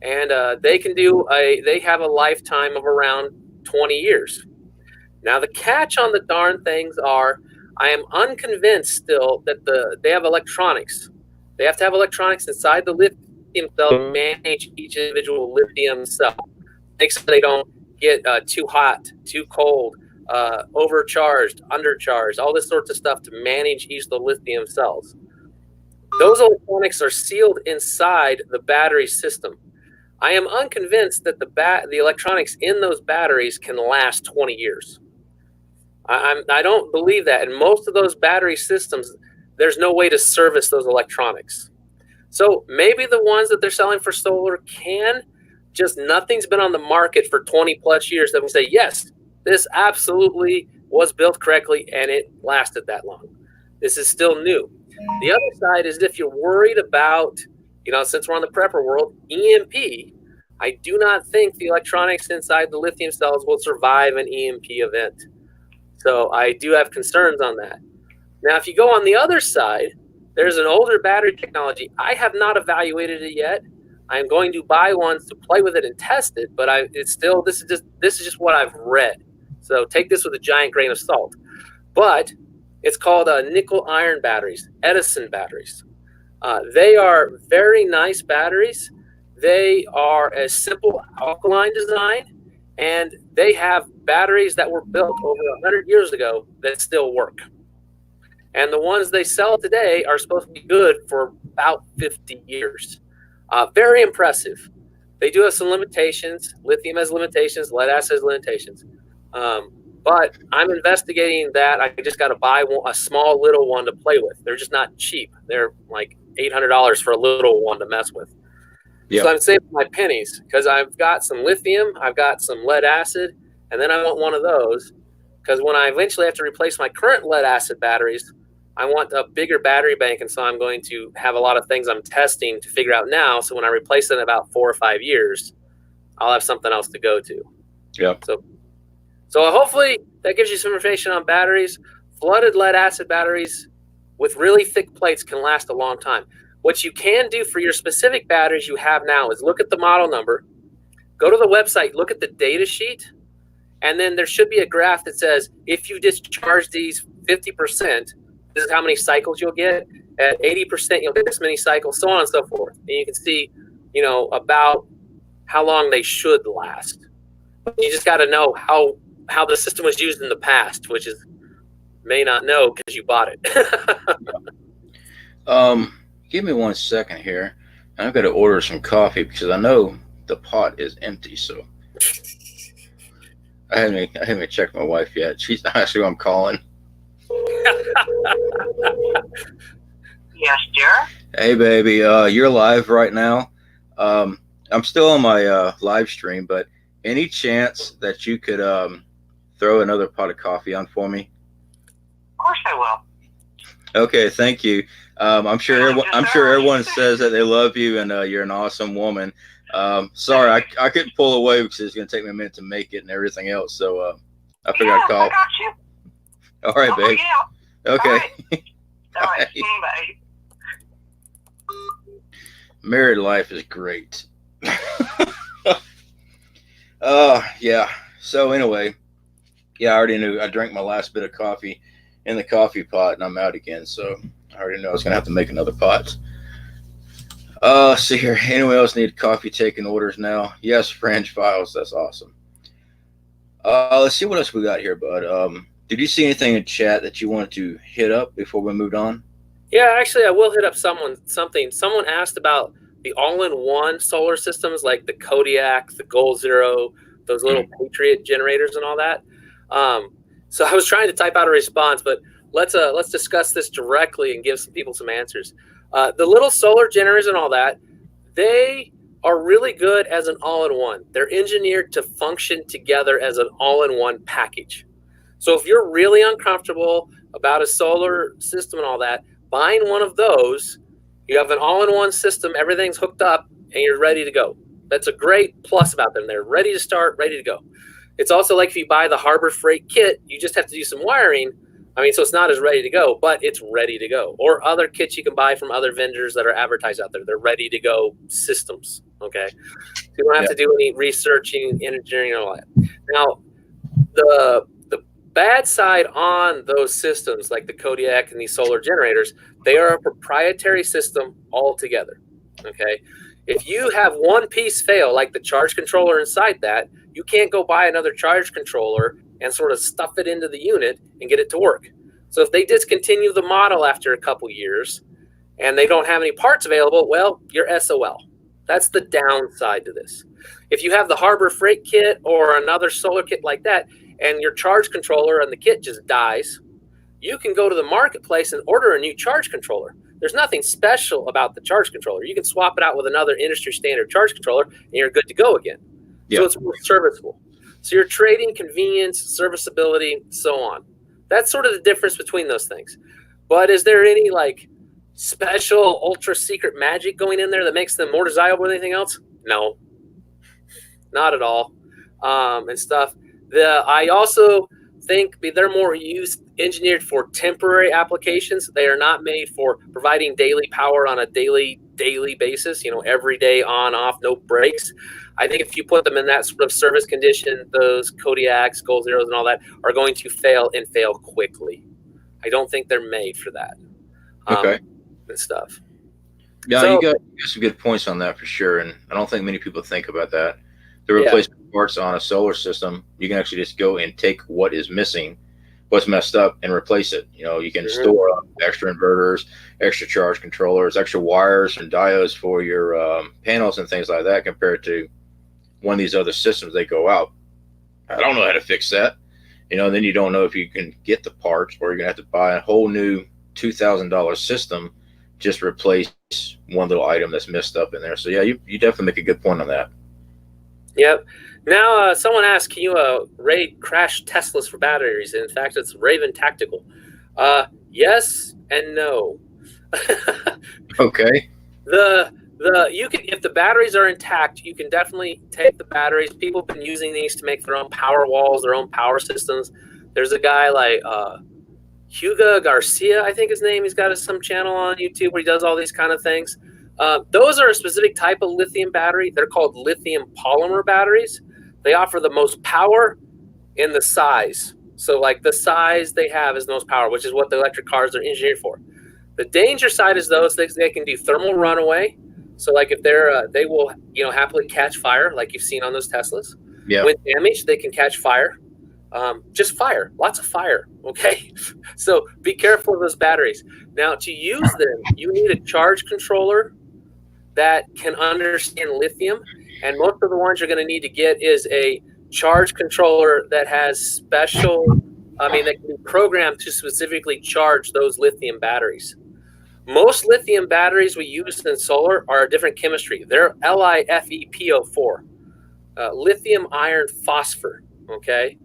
and they have a lifetime of around 20 years. Now, the catch on the darn things are, I am unconvinced still that they have electronics. They have to have electronics inside the lithium cell to manage each individual lithium cell. Make sure they don't get too hot, too cold, overcharged, undercharged, all this sorts of stuff to manage each of the lithium cells. Those electronics are sealed inside the battery system. I am unconvinced that the electronics in those batteries can last 20 years. I don't believe that. In most of those battery systems, there's no way to service those electronics. So maybe the ones that they're selling for solar can, just nothing's been on the market for 20 plus years that we say, yes, this absolutely was built correctly and it lasted that long. This is still new. The other side is if you're worried about since we're on the prepper world, EMP, I do not think the electronics inside the lithium cells will survive an EMP event. So I do have concerns on that. Now, if you go on the other side, there's an older battery technology. I have not evaluated it yet. I'm going to buy one to play with it and test it, but this is just what I've read. So take this with a giant grain of salt. But it's called nickel iron batteries, Edison batteries. They are very nice batteries. They are a simple alkaline design, and they have batteries that were built over 100 years ago that still work. And the ones they sell today are supposed to be good for about 50 years. Very impressive. They do have some limitations. Lithium has limitations. Lead acid has limitations. But I'm investigating that. I just got to buy a small little one to play with. They're just not cheap. They're like $800 for a little one to mess with. Yep. So I'm saving my pennies because I've got some lithium, I've got some lead acid, and then I want one of those because when I eventually have to replace my current lead acid batteries, I want a bigger battery bank, and so I'm going to have a lot of things I'm testing to figure out now. So when I replace it in about 4 or 5 years, I'll have something else to go to. Yeah. So hopefully that gives you some information on batteries. Flooded lead acid batteries with really thick plates can last a long time. What you can do for your specific batteries you have now is look at the model number, go to the website, look at the data sheet, and then there should be a graph that says if you discharge these 50%, this is how many cycles you'll get. At 80%, you'll get this many cycles, so on and so forth. And you can see, about how long they should last. You just got to know how the system was used in the past, which is may not know because you bought it. Give me 1 second here. I've got to order some coffee because I know the pot is empty. So I haven't checked my wife yet. She's actually who I'm calling. Yes, dear. Hey, baby. You're live right now. I'm still on my live stream, but any chance that you could throw another pot of coffee on for me? Of course I will. Okay, thank you. I'm sure everyone says that they love you and you're an awesome woman. Sorry, I couldn't pull away because it's going to take me a minute to make it and everything else. So I figured I'd call. I got you. All right, babe. Yeah. Okay. All right. Bye. Married life is great. Yeah. So anyway, yeah, I already knew. I drank my last bit of coffee in the coffee pot, and I'm out again. So I already know I was gonna have to make another pot. See here. Anyone else need coffee taking orders now? Yes, French files. That's awesome. Let's see what else we got here, bud. Did you see anything in chat that you wanted to hit up before we moved on? Yeah, actually, I will hit up something. Someone asked about the all-in-one solar systems like the Kodiak, the Goal Zero, those little Patriot generators and all that. So I was trying to type out a response, but let's discuss this directly and give some people some answers. The little solar generators and all that, they are really good as an all-in-one. They're engineered to function together as an all-in-one package. So if you're really uncomfortable about a solar system and all that, buying one of those, you have an all-in-one system, everything's hooked up, and you're ready to go. That's a great plus about them. They're ready to start, ready to go. It's also like if you buy the Harbor Freight kit, you just have to do some wiring. So it's not as ready to go, but it's ready to go. Or other kits you can buy from other vendors that are advertised out there. They're ready to go systems, okay? So you don't have to do any researching, engineering, and all that. Now, the bad side on those systems, like the Kodiak and these solar generators, they are a proprietary system altogether, okay? If you have one piece fail, like the charge controller inside that, you can't go buy another charge controller and sort of stuff it into the unit and get it to work. So if they discontinue the model after a couple years and they don't have any parts available, well, you're SOL. That's the downside to this. If you have the Harbor Freight kit or another solar kit like that, and your charge controller and the kit just dies, you can go to the marketplace and order a new charge controller. There's nothing special about the charge controller. You can swap it out with another industry standard charge controller and you're good to go again. Yep. So it's more serviceable. So you're trading convenience, serviceability, so on. That's sort of the difference between those things. But is there any special ultra secret magic going in there that makes them more desirable than anything else? No, not at all. And stuff. I also think they're more engineered for temporary applications. They are not made for providing daily power on a daily basis, every day on, off, no breaks. I think if you put them in that sort of service condition, those Kodiaks, Gold Zeros, and all that are going to fail and fail quickly. I don't think they're made for that. Okay. And stuff. Yeah, you got some good points on that for sure, and I don't think many people think about that. The replacement parts on a solar system, you can actually just go and take what is missing, what's messed up, and replace it. You can store up extra inverters, extra charge controllers, extra wires and diodes for your panels and things like that, compared to one of these other systems. They go out. I don't know how to fix that. Then you don't know if you can get the parts, or you're gonna have to buy a whole new $2,000 system just replace one little item that's messed up in there. So yeah, you definitely make a good point on that. Yep. Now, someone asked, can you raid crash Teslas for batteries? And in fact, it's Raven Tactical. Yes and no. Okay. You can, if the batteries are intact, you can definitely take the batteries. People have been using these to make their own power walls, their own power systems. There's a guy like Hugo Garcia, I think his name. He's got some channel on YouTube where he does all these kind of things. Those are a specific type of lithium battery. They're called lithium polymer batteries. They offer the most power in the size. So like the size they have is the most power, which is what the electric cars are engineered for. The danger side is those things. They can do thermal runaway. So like if they will, happily catch fire, like you've seen on those Teslas. Yeah. When damaged, they can catch fire. Just fire, lots of fire. Okay. So be careful of those batteries. Now to use them, you need a charge controller that can understand lithium, and most of the ones you're going to need to get is a charge controller that has special, that can be programmed to specifically charge those lithium batteries. Most lithium batteries we use in solar are a different chemistry. They're LiFePO4, lithium iron phosphor. Okay,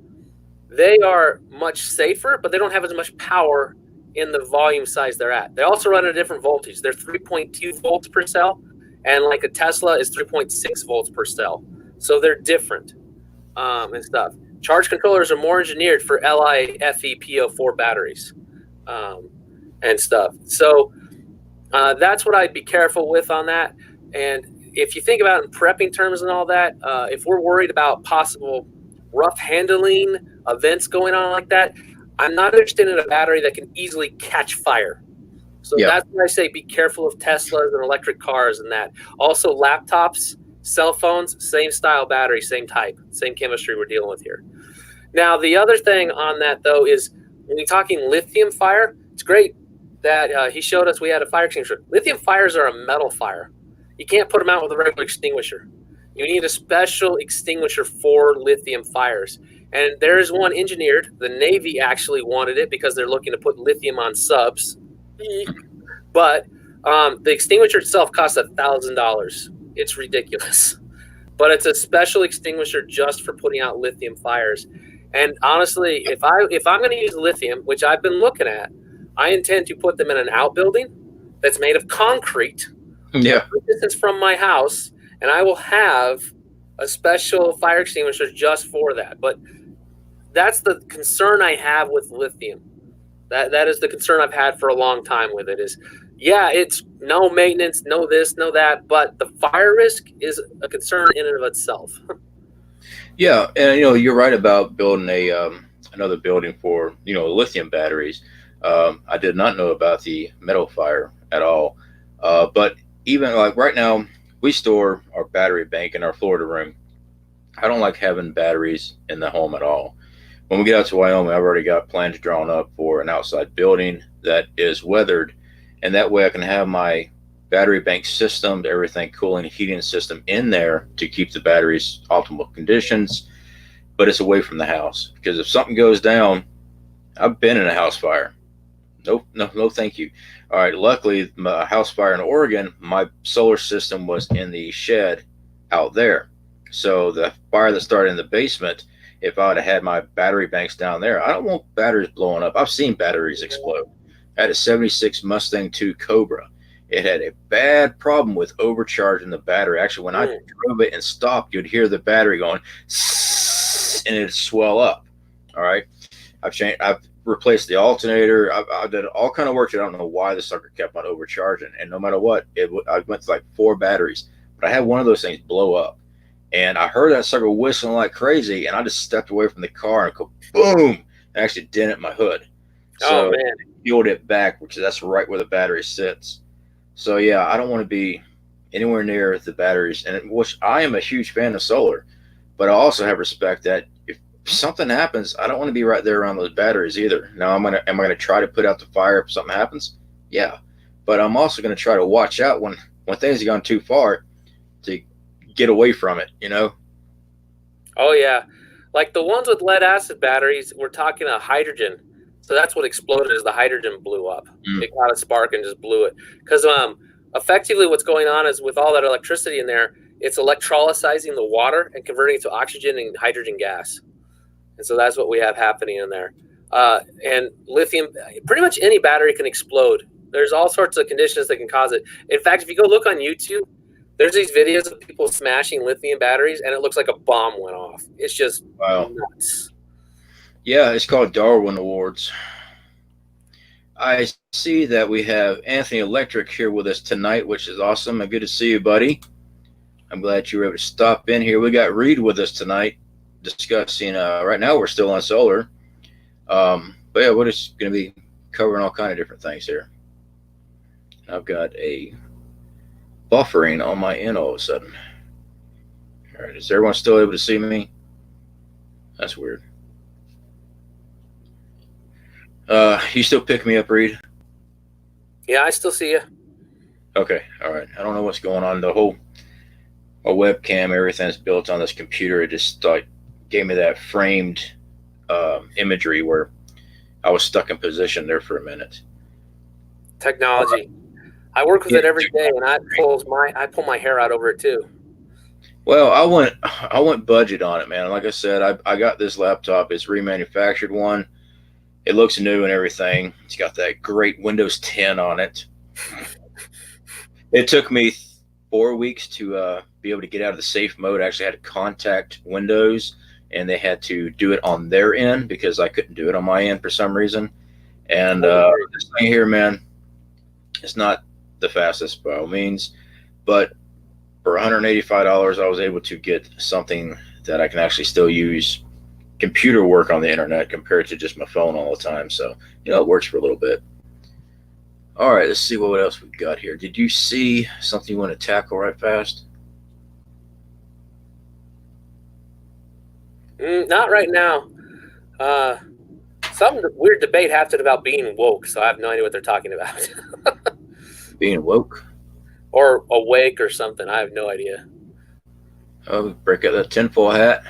they are much safer, but they don't have as much power in the volume size they're at. They also run at a different voltage. They're 3.2 volts per cell. And like a Tesla is 3.6 volts per cell. So they're different and stuff. Charge controllers are more engineered for LiFePO4 batteries and stuff. So that's what I'd be careful with on that. And if you think about it in prepping terms and all that, if we're worried about possible rough handling events going on like that, I'm not interested in a battery that can easily catch fire. So that's why I say be careful of Teslas and electric cars and that. Also laptops, cell phones, same style battery, same type, same chemistry we're dealing with here. Now, the other thing on that, though, is when you're talking lithium fire, it's great that he showed us we had a fire extinguisher. Lithium fires are a metal fire. You can't put them out with a regular extinguisher. You need a special extinguisher for lithium fires. And there is one engineered. The Navy actually wanted it because they're looking to put lithium on subs. But the extinguisher itself costs $1,000. It's ridiculous. But it's a special extinguisher just for putting out lithium fires. And honestly, if I'm going to use lithium, which I've been looking at, I intend to put them in an outbuilding that's made of concrete. Yeah. Distance from my house, and I will have a special fire extinguisher just for that. But that's the concern I have with lithium. That is the concern I've had for a long time with it is, it's no maintenance, no this, no that, but the fire risk is a concern in and of itself. Yeah, and you're right about building another building for lithium batteries. I did not know about the metal fire at all. But even like right now, we store our battery bank in our Florida room. I don't like having batteries in the home at all. When we get out to Wyoming, I've already got plans drawn up for an outside building that is weathered, and that way I can have my battery bank system, everything, cooling, heating system in there to keep the batteries optimal conditions, but it's away from the house, because if something goes down, I've been in a house fire. No, thank you. All right, luckily, my house fire in Oregon, my solar system was in the shed out there. So the fire that started in the basement, if I would have had my battery banks down there, I don't want batteries blowing up. I've seen batteries explode. I had a 76 Mustang 2 Cobra. It had a bad problem with overcharging the battery. Actually, when I drove it and stopped, you'd hear the battery going, and it'd swell up. All right. I've replaced the alternator. I've done all kind of work. I don't know why the sucker kept on overcharging. And no matter what, I went to like 4 batteries. But I had one of those things blow up. And I heard that sucker whistling like crazy. And I just stepped away from the car and go, boom. I actually dented my hood. So man. Fueled it back, which that's right where the battery sits. So yeah, I don't want to be anywhere near the batteries, and which I am a huge fan of solar, but I also have respect that if something happens, I don't want to be right there around those batteries either. Now, am I gonna try to put out the fire if something happens? Yeah, but I'm also gonna try to watch out when things have gone too far to get away from it. You know? Oh yeah, like the ones with lead acid batteries, we're talking a hydrogen. So that's what exploded as the hydrogen blew up. It got a spark and just blew it. Because effectively what's going on is with all that electricity in there, it's electrolyzing the water and converting it to oxygen and hydrogen gas. And so that's what we have happening in there. And lithium, pretty much any battery can explode. There's all sorts of conditions that can cause it. In fact, if you go look on YouTube, there's these videos of people smashing lithium batteries and it looks like a bomb went off. It's just nuts. Yeah, it's called Darwin Awards. I see that we have Anthony Electric here with us tonight, which is awesome. Good to see you, buddy. I'm glad you were able to stop in here. We got Reed with us tonight discussing, right now we're still on solar. But yeah, we're just going to be covering all kind of different things here. I've got a buffering on my end all of a sudden. All right, is everyone still able to see me? That's weird. You still pick me up, Reed? Yeah, I still see you. Okay, all right. I don't know what's going on. My webcam, everything's built on this computer. It just like gave me that framed imagery where I was stuck in position there for a minute. Technology. I work with it every day, and I pull my hair out over it too. Well, I went budget on it, man. Like I said, I got this laptop. It's remanufactured one. It looks new and everything. It's got that great Windows 10 on it. It took me 4 weeks to be able to get out of the safe mode. I actually had to contact Windows, and they had to do it on their end because I couldn't do it on my end for some reason. And this thing here, man, it's not the fastest by all means, but for $185, I was able to get something that I can actually still use computer work on the internet compared to just my phone all the time. So, it works for a little bit. All right, let's see what else we've got here. Did you see something you want to tackle right fast? Not right now. Some weird debate happened about being woke, so I have no idea what they're talking about. Being woke? Or awake or something. I have no idea. Oh, break out that tinfoil hat.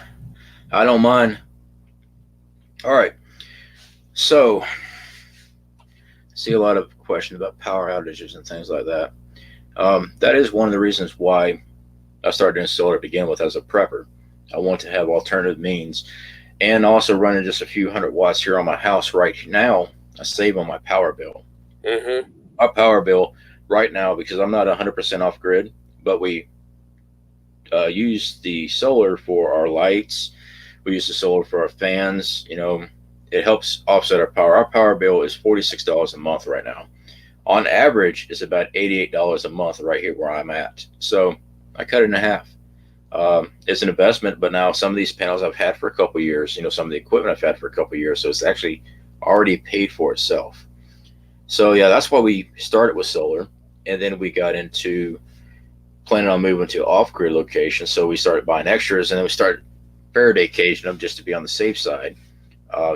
I don't mind. All right. So, I see a lot of questions about power outages and things like that. That is one of the reasons why I started doing solar to begin with as a prepper. I want to have alternative means, and also running just a few hundred watts here on my house right now. I save on my power bill. Mm-hmm. My power bill right now, because I'm not 100% off grid, but we use the solar for our lights. We use the solar for our fans. It helps offset our power. Our power bill is $46 a month right now. On average, it's about $88 a month right here where I'm at. So I cut it in half. It's an investment, but now some of these panels I've had for a couple of years, some of the equipment I've had for a couple of years, so it's actually already paid for itself. So yeah, that's why we started with solar, and then we got into planning on moving to off-grid locations. So we started buying extras, and then we started Faraday caging them just to be on the safe side.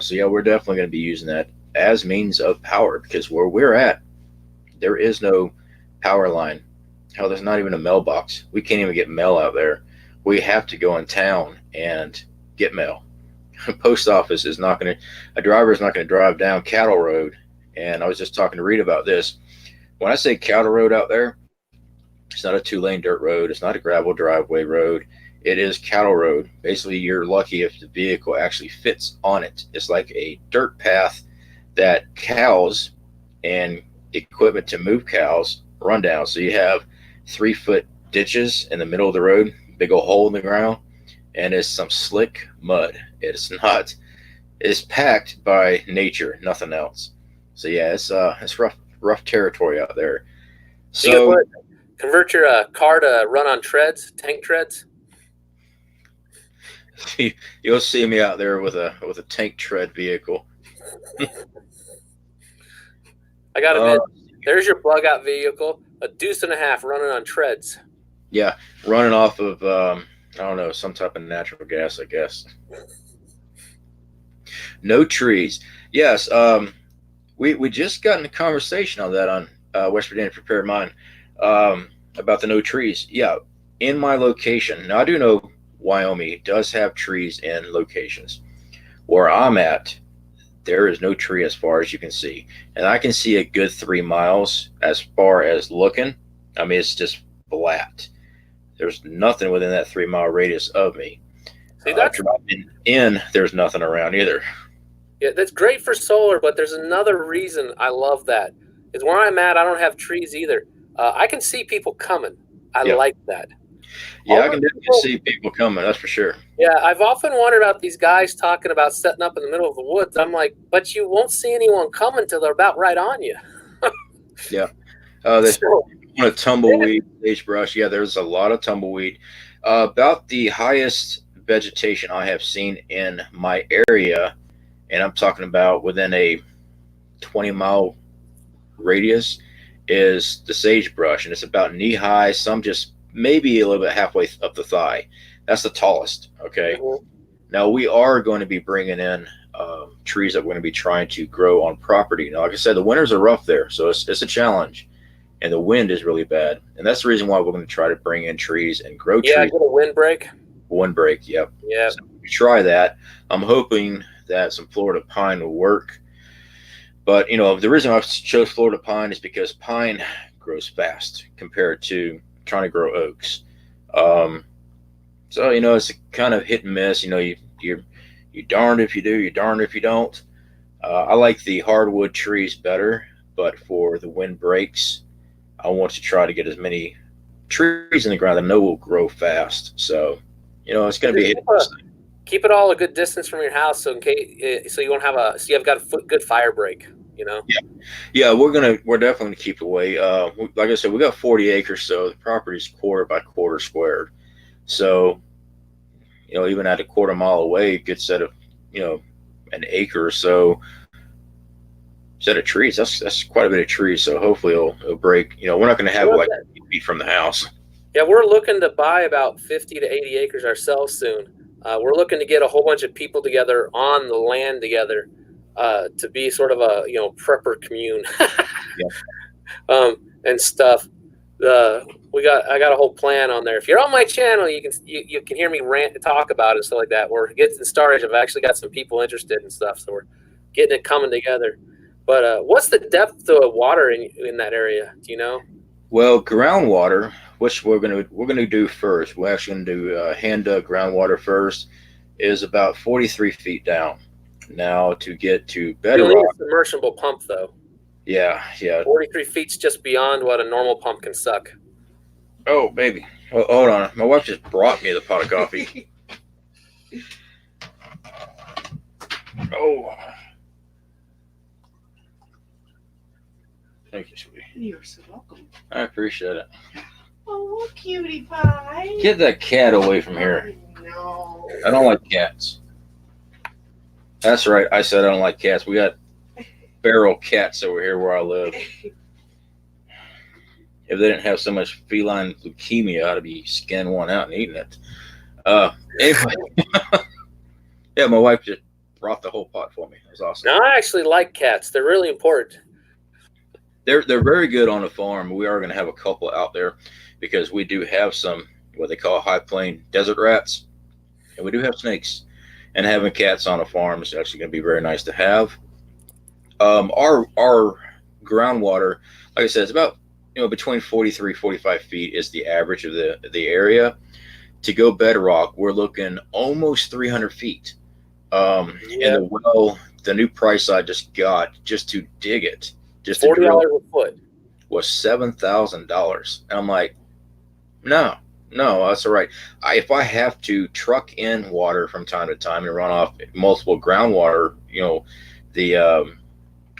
So yeah, we're definitely going to be using that as means of power, because where we're at, there is no power line. Hell, there's not even a mailbox. We can't even get mail out there. We have to go in town and get mail. Post office is not going to, a driver is not going to drive down Cattle Road. And I was just talking to Reed about this. When I say Cattle Road out there, it's not a 2-lane dirt road. It's not a gravel driveway road. It is cattle road. Basically, you're lucky if the vehicle actually fits on it. It's like a dirt path that cows and equipment to move cows run down. So you have 3-foot ditches in the middle of the road, big old hole in the ground, and it's some slick mud. It's not. It's packed by nature, nothing else. So yeah, it's rough territory out there. So convert your car to run on treads, tank treads. You'll see me out there with a tank tread vehicle. I got admit, there's your bug out vehicle, a deuce and a half running on treads. Yeah, running off of I don't know, some type of natural gas, I guess. No trees. Yes, we just got in a conversation on that on West Virginia Prepare Mine about the no trees. Yeah, in my location. Now I do know Wyoming does have trees in locations. Where I'm at, there is no tree as far as you can see. And I can see a good 3 miles as far as looking. I mean, it's just flat. There's nothing within that 3-mile radius of me. See, that's driving in, there's nothing around either. Yeah, that's great for solar, but there's another reason I love that. Is where I'm at, I don't have trees either. I can see people coming. I like that. Yeah, I can definitely see people coming, that's for sure. Yeah, I've often wondered about these guys talking about setting up in the middle of the woods. I'm like, but you won't see anyone coming till they're about right on you. Yeah. There's a tumbleweed, sagebrush. Yeah, there's a lot of tumbleweed. About the highest vegetation I have seen in my area, and I'm talking about within a 20-mile radius, is the sagebrush, and it's about knee high, some just maybe a little bit halfway up the thigh. That's the tallest. Okay. Mm-hmm. Now we are going to be bringing in trees that we're going to be trying to grow on property. Now, like I said, the winters are rough there, so it's a challenge, and the wind is really bad, and that's the reason why we're going to try to bring in trees and grow trees. Yeah, get a windbreak. Windbreak, yep. Yeah. So we try that. I'm hoping that some Florida pine will work, but the reason I chose Florida pine is because pine grows fast compared to trying to grow oaks. So it's a kind of hit and miss. You're darned if you do, you're darned if you don't. I like the hardwood trees better, but for the wind breaks, I want to try to get as many trees in the ground that I know will grow fast. So it's going to be keep it all a good distance from your house, so in case you won't have you've got a good fire break. Yeah, we're definitely gonna keep away. Like I said, we got 40 acres, so the property's quarter by quarter squared. So, even at a quarter mile away, a good set of, an acre or so set of trees. That's quite a bit of trees. So hopefully it'll break. We're not gonna have like 8 feet from the house. Yeah, we're looking to buy about 50 to 80 acres ourselves soon. We're looking to get a whole bunch of people together on the land together. To be sort of a prepper commune, and stuff. I got a whole plan on there. If you're on my channel, you can hear me rant and talk about it and stuff like that. We're getting started. I've actually got some people interested in stuff, so we're getting it coming together. But what's the depth of water in that area? Do you know? Well, groundwater, which we're gonna do first. We're actually gonna do hand dug groundwater first, is about 43 feet down. Now to get to bedrock, you need a submersible pump though. Yeah. 43 feet's just beyond what a normal pump can suck. Oh, baby. Oh, hold on. My wife just brought me the pot of coffee. Oh. Thank you, sweetie. You're so welcome. I appreciate it. Oh, cutie pie. Get that cat away from here. No. I don't like cats. That's right. I said I don't like cats. We got feral cats over here where I live. If they didn't have so much feline leukemia, I'd be skinning one out and eating it. Anyway. Yeah, my wife just brought the whole pot for me. It was awesome. Now, I actually like cats. They're really important. They're very good on the farm. We are going to have a couple out there because we do have some what they call high plain desert rats, and we do have snakes. And having cats on a farm is actually going to be very nice to have. Our groundwater, like I said, it's about between 43, 45 feet is the average of the area. To go bedrock, we're looking almost 300 feet. And the new price I just got just to dig it, just to $40 drill a foot. was $7,000. And I'm like, no, that's all right. If I have to truck in water from time to time and run off multiple groundwater, the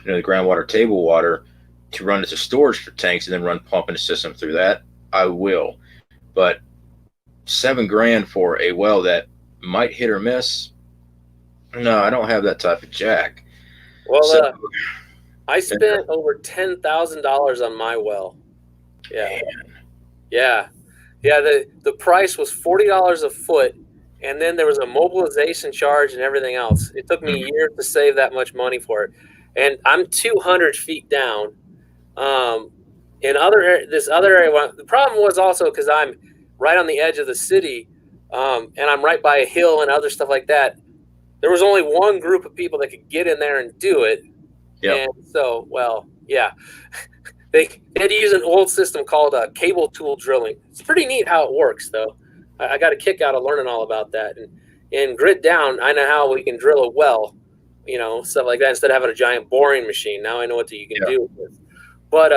the groundwater table water to run into storage for tanks and then run pumping the system through that, I will. But $7,000 for a well that might hit or miss, no, I don't have that type of jack. Well, So, I spent over $10,000 on my well. Yeah. Yeah. The price was $40 a foot, and then there was a mobilization charge and everything else. It took me years to save that much money for it, and I'm 200 feet down. This other area, the problem was also because I'm right on the edge of the city, and I'm right by a hill and other stuff like that. There was only one group of people that could get in there and do it. Yep. And so, they had to use an old system called cable tool drilling. It's pretty neat how it works, though. I got a kick out of learning all about that. And in Grid Down, I know how we can drill a well, stuff like that, instead of having a giant boring machine. Now I know what you can do with it. But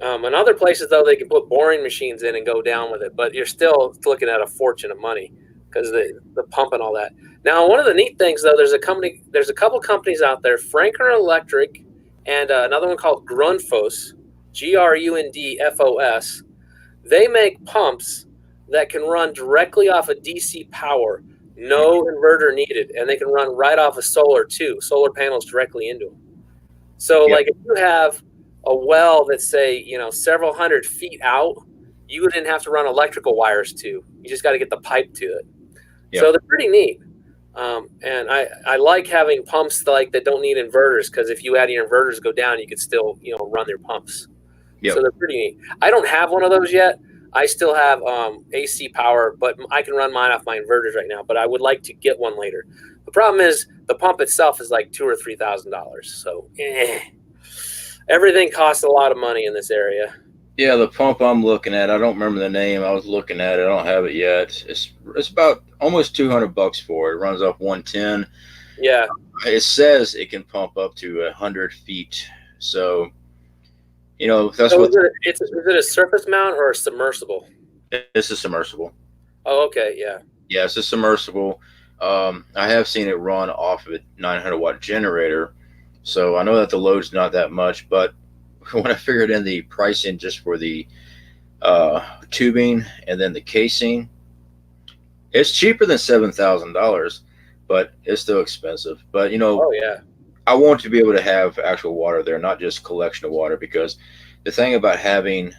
in other places, though, they can put boring machines in and go down with it. But you're still looking at a fortune of money because the pump and all that. Now, one of the neat things, though, there's a couple companies out there, Franker Electric and another one called Grundfos, Grundfos. They make pumps that can run directly off of DC power, no inverter needed, and they can run right off of solar too, solar panels directly into them. So, like if you have a well that's, say, several hundred feet out, you wouldn't have to run electrical wires to. You just got to get the pipe to it. Yep. So they're pretty neat. And I like having pumps that don't need inverters, because if you had your inverters go down, you could still, run their pumps. Yep. So they're pretty neat. I don't have one of those yet. I still have AC power, but I can run mine off my inverters right now. But I would like to get one later. The problem is the pump itself is like $2,000 or $3,000. So everything costs a lot of money in this area. Yeah, the pump I'm looking at, I don't remember the name. I was looking at it. I don't have it yet. It's about almost $200 for it. It runs off 110. Yeah. It says it can pump up to 100 feet. So, that's what. Is it a surface mount or a submersible? It's a submersible. Oh, okay. Yeah. Yeah, it's a submersible. I have seen it run off of a 900-watt generator. So I know that the load's not that much, but when I figured in the pricing just for the tubing and then the casing, it's cheaper than $7,000, but it's still expensive. But oh yeah, I want to be able to have actual water there, not just collection of water, because the thing about having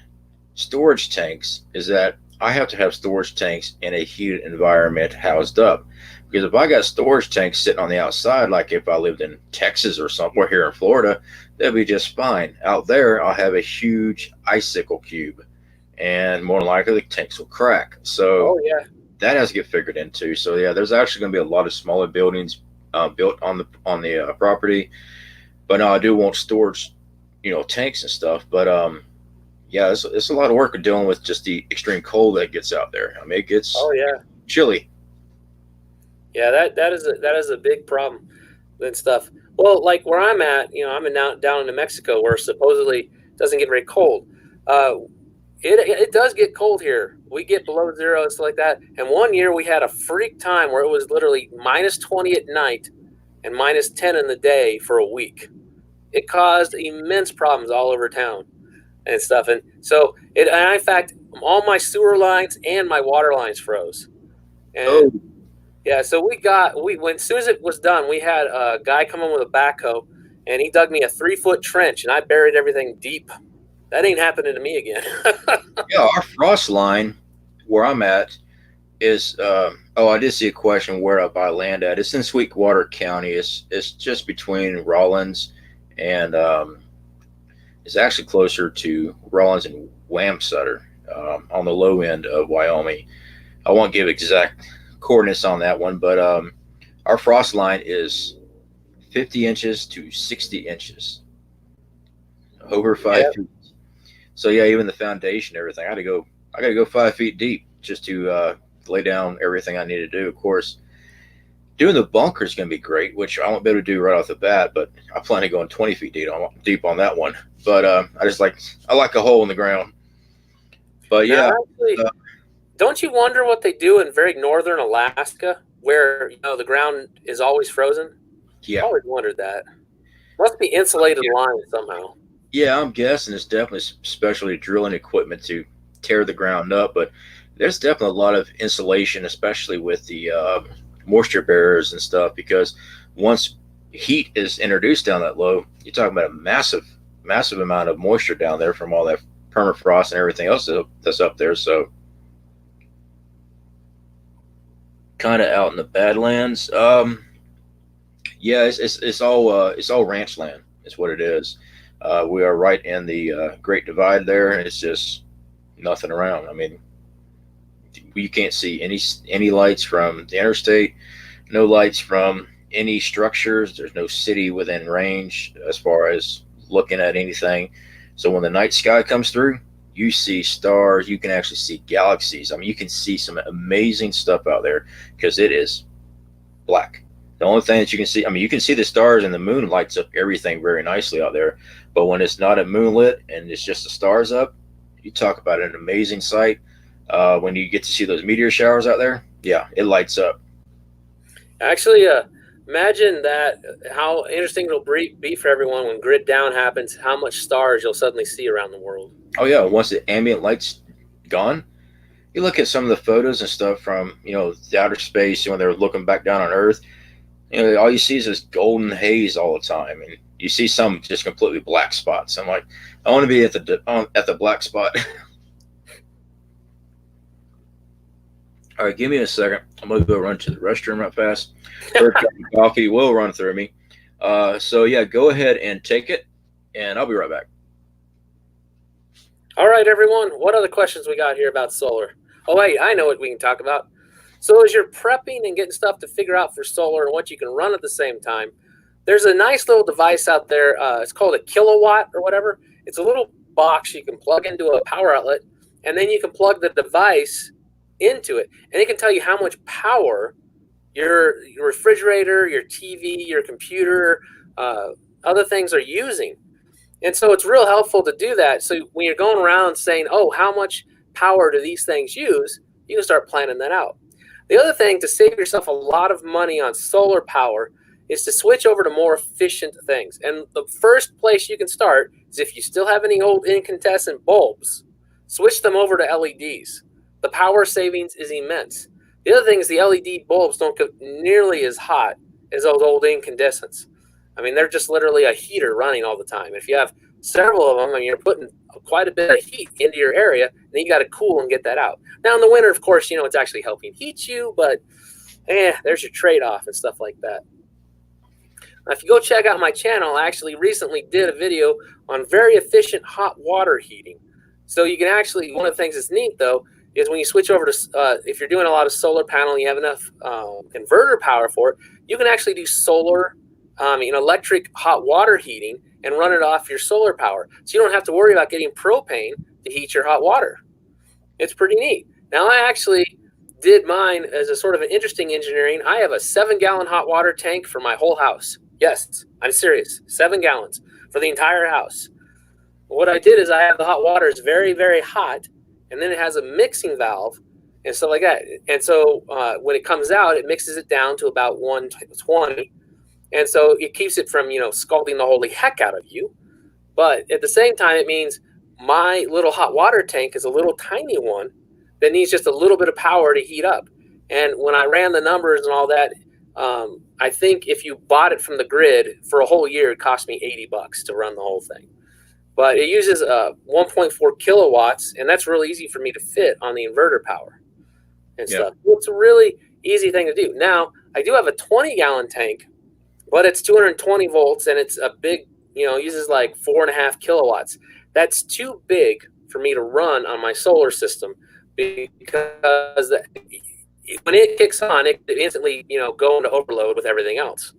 storage tanks is that I have to have storage tanks in a heated environment housed up. Because if I got storage tanks sitting on the outside, like if I lived in Texas or somewhere here in Florida, that'd be just fine. Out there, I'll have a huge icicle cube, and more than likely the tanks will crack. So that has to get figured into. So yeah, there's actually going to be a lot of smaller buildings built on the property. But no, I do want storage, tanks and stuff. But yeah, it's a lot of work of dealing with just the extreme cold that gets out there. I mean, it gets chilly. Yeah, that is a big problem and stuff. Well, like where I'm at, I'm down in New Mexico, where supposedly it doesn't get very cold. It does get cold here. We get below zero and stuff like that. And one year we had a freak time where it was literally -20 at night and -10 in the day for a week. It caused immense problems all over town and stuff. And so in fact, all my sewer lines and my water lines froze. And yeah, so when as soon as it was done, we had a guy come in with a backhoe, and he dug me a 3-foot trench, and I buried everything deep. That ain't happening to me again. Yeah, our frost line where I'm at is I did see a question where I buy land at. It's in Sweetwater County. It's just between Rawlins and it's actually closer to Rawlins and Wamsutter, on the low end of Wyoming. I won't give exact coordinates on that one, but our frost line is 50 inches to 60 inches, over 5 feet. So yeah, even the foundation, everything, I gotta go 5 feet deep just to lay down everything I need to do. Of course, doing the bunker is going to be great, which I won't be able to do right off the bat, but I plan on going 20 feet deep on that one. But I like a hole in the ground. But Now, yeah, actually, don't you wonder what they do in very northern Alaska, where the ground is always frozen? yeah, I always wondered that. Must be insulated lines somehow. yeah. I'm guessing it's definitely specialty drilling equipment to tear the ground up, but there's definitely a lot of insulation, especially with the moisture barriers and stuff, because once heat is introduced down that low, you're talking about a massive amount of moisture down there from all that permafrost and everything else that's up there. So kind of out in the Badlands. Yeah, it's all ranch land. Is what it is. We are right in the Great Divide there, and it's just nothing around. I mean, you can't see any lights from the interstate, no lights from any structures. There's no city within range as far as looking at anything. So when the night sky comes through, you see stars. You can actually see galaxies. I mean, you can see some amazing stuff out there because it is black. The only thing that you can see, I mean, you can see the stars, and the moon lights up everything very nicely out there. But when it's not at moonlit and it's just the stars up, you talk about an amazing sight. When you get to see those meteor showers out there, yeah, it lights up. Actually, imagine that, how interesting it'll be for everyone when grid down happens, how much stars you'll suddenly see around the world. Oh yeah, once the ambient light's gone, you look at some of the photos and stuff from the outer space when they're looking back down on Earth. All you see is this golden haze all the time, and you see some just completely black spots. I'm like, I want to be at the black spot. All right, give me a second. I'm gonna go run to the restroom right fast. First cup of coffee will run through me. So yeah, go ahead and take it, and I'll be right back. All right, everyone. What other questions we got here about solar? Oh, wait, I know what we can talk about. So as you're prepping and getting stuff to figure out for solar and what you can run at the same time, there's a nice little device out there. It's called a kilowatt or whatever. It's a little box you can plug into a power outlet, and then you can plug the device into it, and it can tell you how much power your refrigerator, your TV, your computer, other things are using. And so it's real helpful to do that. So when you're going around saying, oh, how much power do these things use, you can start planning that out. The other thing to save yourself a lot of money on solar power is to switch over to more efficient things. And the first place you can start is if you still have any old incandescent bulbs, switch them over to LEDs. The power savings is immense. The other thing is the LED bulbs don't get nearly as hot as those old incandescents. I mean, they're just literally a heater running all the time. If you have several of them and you're putting quite a bit of heat into your area, then you got to cool and get that out. Now, in the winter, of course, it's actually helping heat you, but there's your trade-off and stuff like that. Now, if you go check out my channel, I actually recently did a video on very efficient hot water heating. So you can actually, one of the things that's neat, though, is when you switch over to, if you're doing a lot of solar panel and you have enough inverter power for it, you can actually do solar electric hot water heating and run it off your solar power. So you don't have to worry about getting propane to heat your hot water. It's pretty neat. Now, I actually did mine as a sort of an interesting engineering. I have a 7-gallon hot water tank for my whole house. Yes, I'm serious. 7 gallons for the entire house. What I did is I have the hot water is very, very hot, and then it has a mixing valve and stuff like that. And so when it comes out, it mixes it down to about 120. And so it keeps it from, scalding the holy heck out of you. But at the same time, it means my little hot water tank is a little tiny one that needs just a little bit of power to heat up. And when I ran the numbers and all that, I think if you bought it from the grid for a whole year, it cost me $80 to run the whole thing. But it uses 1.4 kilowatts, and that's really easy for me to fit on the inverter power and stuff. It's a really easy thing to do. Now, I do have a 20-gallon tank, but it's 220 volts, and it's a big, uses like 4.5 kilowatts. That's too big for me to run on my solar system because when it kicks on, it instantly, go into overload with everything else.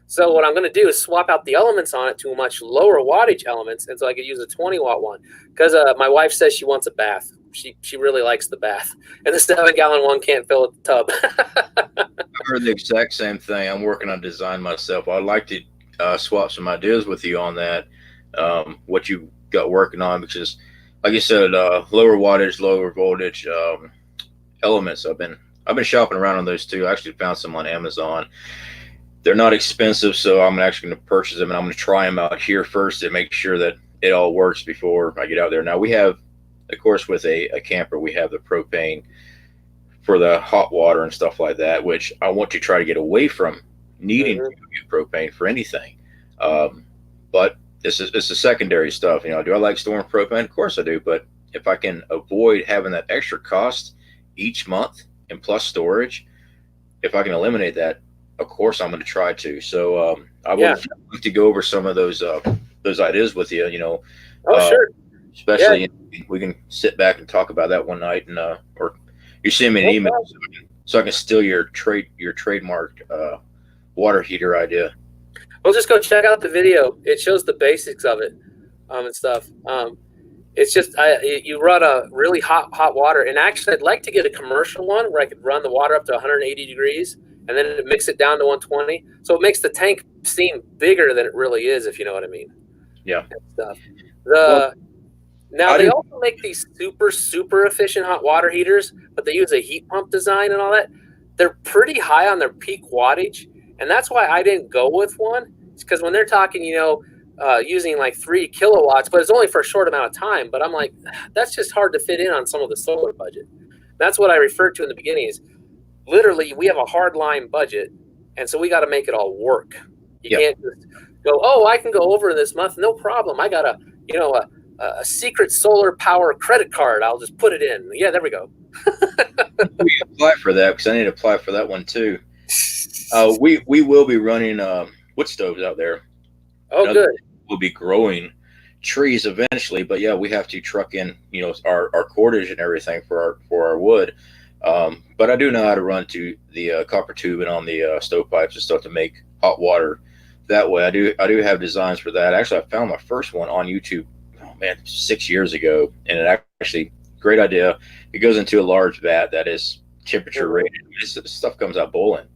So what I'm going to do is swap out the elements on it to much lower wattage elements, and so I could use a 20-watt one because my wife says she wants a bath. she really likes the bath, and the 7-gallon one can't fill the tub. I heard the exact same thing. I'm working on design myself. I'd like to swap some ideas with you on that. What you got working on, because like you said, lower wattage, lower voltage elements. I've been shopping around on those too. I actually found some on Amazon. They're not expensive, so I'm actually going to purchase them, and I'm going to try them out here first to make sure that it all works before I get out there. Now we have, of course, with a camper, we have the propane for the hot water and stuff like that, which I want to try to get away from needing to get propane for anything. But this is the secondary stuff. Do I like storing propane? Of course I do. But if I can avoid having that extra cost each month and plus storage, if I can eliminate that, of course I'm going to try to. So I would like to go over some of those ideas with you. Sure. Especially we can sit back and talk about that one night, and or you send me an email so I can steal your trademarked water heater idea. Well, just go check out the video. It shows the basics of it and stuff. It's just you run a really hot water, and actually I'd like to get a commercial one where I could run the water up to 180 degrees and then mix it down to 120. So it makes the tank seem bigger than it really is, if you know what I mean. Yeah. Stuff. Now they also make these super efficient hot water heaters, but they use a heat pump design and all that. They're pretty high on their peak wattage, and that's why I didn't go with one. It's because when they're talking, using like 3 kilowatts, but it's only for a short amount of time. But I'm like, that's just hard to fit in on some of the solar budget. That's what I referred to in the beginning. Is literally we have a hard line budget, and so we got to make it all work. You can't just go, oh, I can go over this month, no problem. I got a secret solar power credit card. I'll just put it in. Yeah, there we go. We apply for that, because I need to apply for that one too. We will be running wood stoves out there. Oh, good. We'll be growing trees eventually, but yeah, we have to truck in, our cordage and everything for our wood. But I do know how to run to the copper tube and on the stovepipes and stuff to make hot water that way. I do have designs for that. Actually, I found my first one on YouTube, 6 years ago, and it actually, great idea. It goes into a large vat that is temperature rated. This stuff comes out boiling,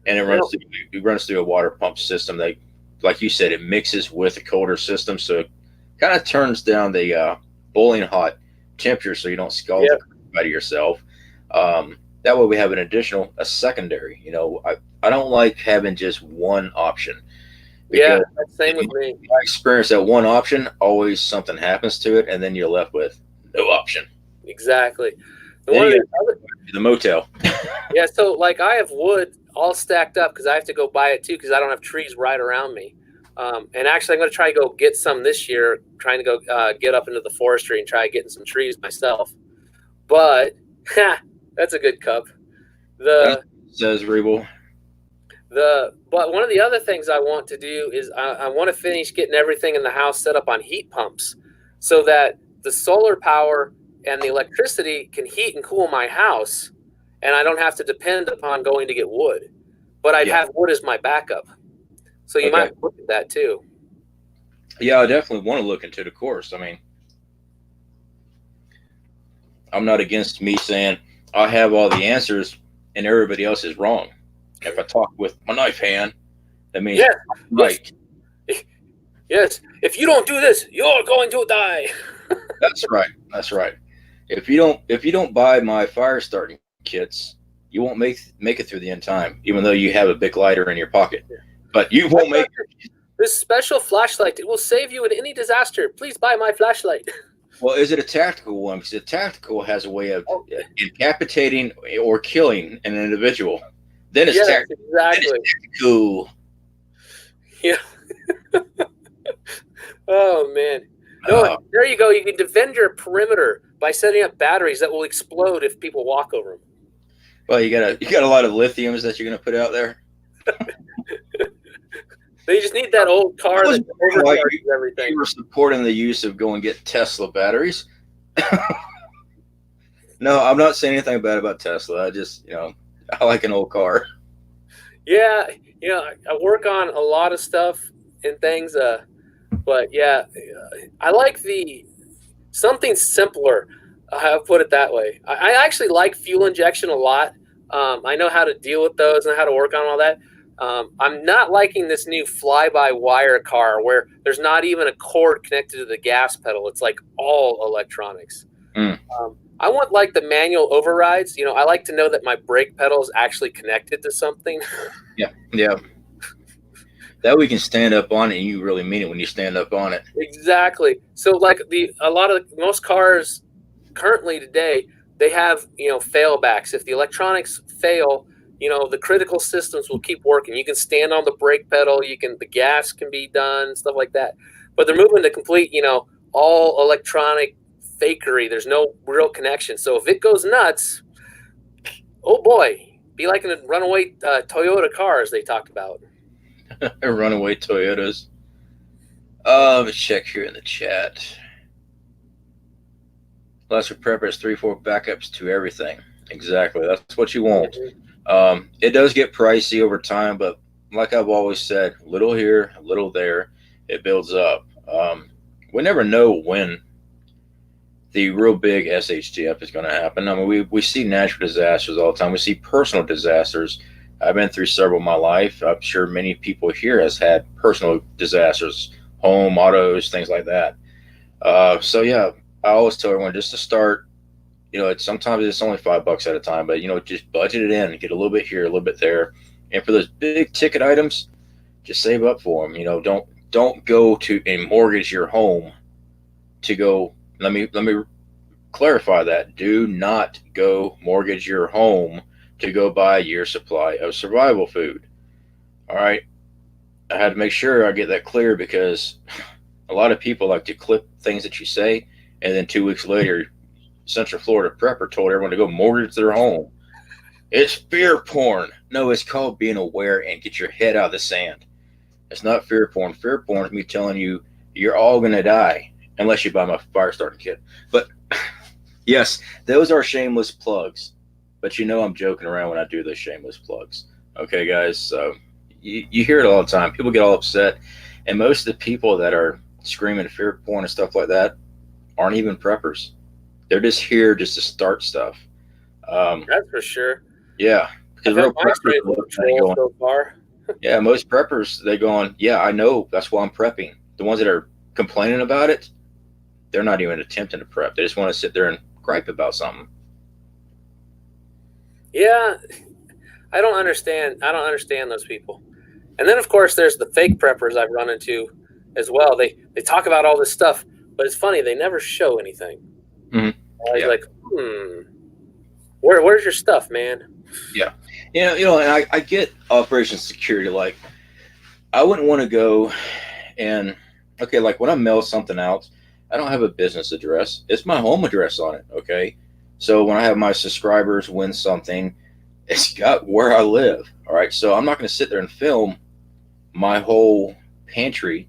and it runs through a water pump system that, like you said, it mixes with a colder system, so it kind of turns down the boiling hot temperature, so you don't scald the crap out of yourself. That way we have a secondary. I don't like having just one option. Yeah, same with me. I experience that one option, always something happens to it, and then you're left with no option. Exactly. The motel. Yeah, so like I have wood all stacked up because I have to go buy it too because I don't have trees right around me. And actually, I'm going to try to go get some this year, trying to go get up into the forestry and try getting some trees myself. But that's a good cup. Says Rebel. But one of the other things I want to do is I want to finish getting everything in the house set up on heat pumps so that the solar power and the electricity can heat and cool my house, and I don't have to depend upon going to get wood. But I'd have wood as my backup. So you might look at that too. Yeah, I definitely want to look into the course. I mean, I'm not against me saying I have all the answers and everybody else is wrong. If I talk with my knife hand, that means right. Yes. If you don't do this, you're going to die. That's right. That's right. If you don't buy my fire starting kits, you won't make it through the end time, even though you have a big lighter in your pocket. But you won't make it. This special flashlight, it will save you in any disaster. Please buy my flashlight. Well, is it a tactical one? Because the tactical has a way of incapacitating or killing an individual. Then it's tactical. Exactly. Cool. Yeah. Oh man. No, there you go. You can defend your perimeter by setting up batteries that will explode if people walk over them. Well, you got a lot of lithiums that you're going to put out there. They just need that old car that overcharges everything. You were supporting the use of go and get Tesla batteries. No, I'm not saying anything bad about Tesla. I just, I like an old car. Yeah, I work on a lot of stuff and things, but yeah, I like something simpler. I'll put it that way. I actually like fuel injection a lot. I know how to deal with those and how to work on all that. I'm not liking this new fly-by-wire car where there's not even a cord connected to the gas pedal. It's like all electronics. Mm. I want like the manual overrides. You know, I like to know that my brake pedal is actually connected to something. Yeah. That we can stand up on it, and you really mean it when you stand up on it. Exactly. So like most cars currently today, they have, you know, failbacks. If the electronics fail, you know, the critical systems will keep working. You can stand on the brake pedal, the gas can be done, stuff like that. But they're moving to complete, you know, all electronic fakery. There's no real connection. So if it goes nuts, oh boy, be like in a runaway Toyota cars they talked about. Runaway Toyotas. Let's check here in the chat. Lesser Prepper has 3-4 backups to everything. Exactly. That's what you want. It does get pricey over time, but like I've always said, little here, a little there, it builds up. We never know when the real big SHTF is going to happen. I mean, we see natural disasters all the time. We see personal disasters. I've been through several in my life. I'm sure many people here has had personal disasters, home, autos, things like that. So yeah, I always tell everyone just to start. You know, sometimes it's only $5 at a time, but you know, just budget it in, get a little bit here, a little bit there, and for those big ticket items, just save up for them. You know, don't go to and mortgage your home to go. Let me clarify that. Do not go mortgage your home to go buy a year's supply of survival food. All right, I had to make sure I get that clear because a lot of people like to clip things that you say, and then 2 weeks later, Central Florida Prepper told everyone to go mortgage their home. It's fear porn. No, it's called being aware and get your head out of the sand. It's not fear porn. Fear porn is me telling you you're all going to die unless you buy my fire starting kit. But yes, those are shameless plugs. But you know I'm joking around when I do those shameless plugs. Okay, guys? So you hear it all the time. People get all upset. And most of the people that are screaming fear porn and stuff like that aren't even preppers. They're just here just to start stuff. That's for sure. Yeah. Because real preppers going, so far. Yeah, most preppers, they going, yeah, I know. That's why I'm prepping. The ones that are complaining about it, they're not even attempting to prep. They just want to sit there and gripe about something. Yeah, I don't understand those people. And then, of course, there's the fake preppers I've run into as well. They talk about all this stuff, but it's funny. They never show anything. Mm-hmm. Yeah. Like, where's your stuff, man? Yeah. You know, and I get Operation Security. Like, I wouldn't want to go and, okay, like when I mail something out, I don't have a business address. It's my home address on it, okay? So when I have my subscribers win something, it's got where I live, all right? So I'm not going to sit there and film my whole pantry.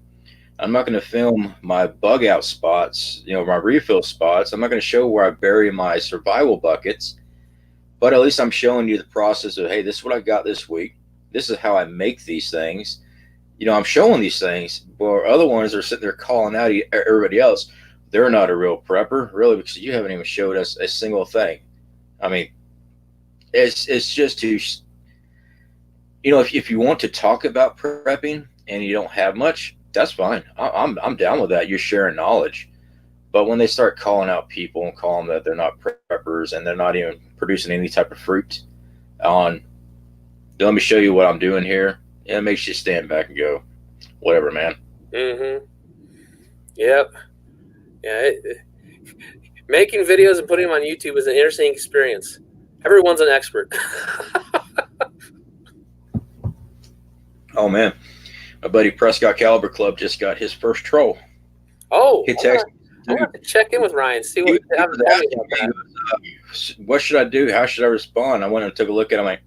I'm not going to film my bug out spots, you know, my refill spots. I'm not going to show where I bury my survival buckets, but at least I'm showing you the process of, hey, this is what I got this week. This is how I make these things. You know, I'm showing these things, but other ones are sitting there calling out everybody else. They're not a real prepper, really, because you haven't even showed us a single thing. I mean, it's just to, you know, if you want to talk about prepping and you don't have much, that's fine. I'm down with that. You're sharing knowledge. But when they start calling out people and calling that they're not preppers and they're not even producing any type of fruit on, let me show you what I'm doing here. It makes you stand back and go, whatever, man. Mm-hmm. Yep. Yeah. Making videos and putting them on YouTube is an interesting experience. Everyone's an expert. Oh, man. My buddy Prescott Caliber Club just got his first troll. Oh, he texted I have to check in with Ryan. See what what should I do? How should I respond? I went and took a look at him. I'm like,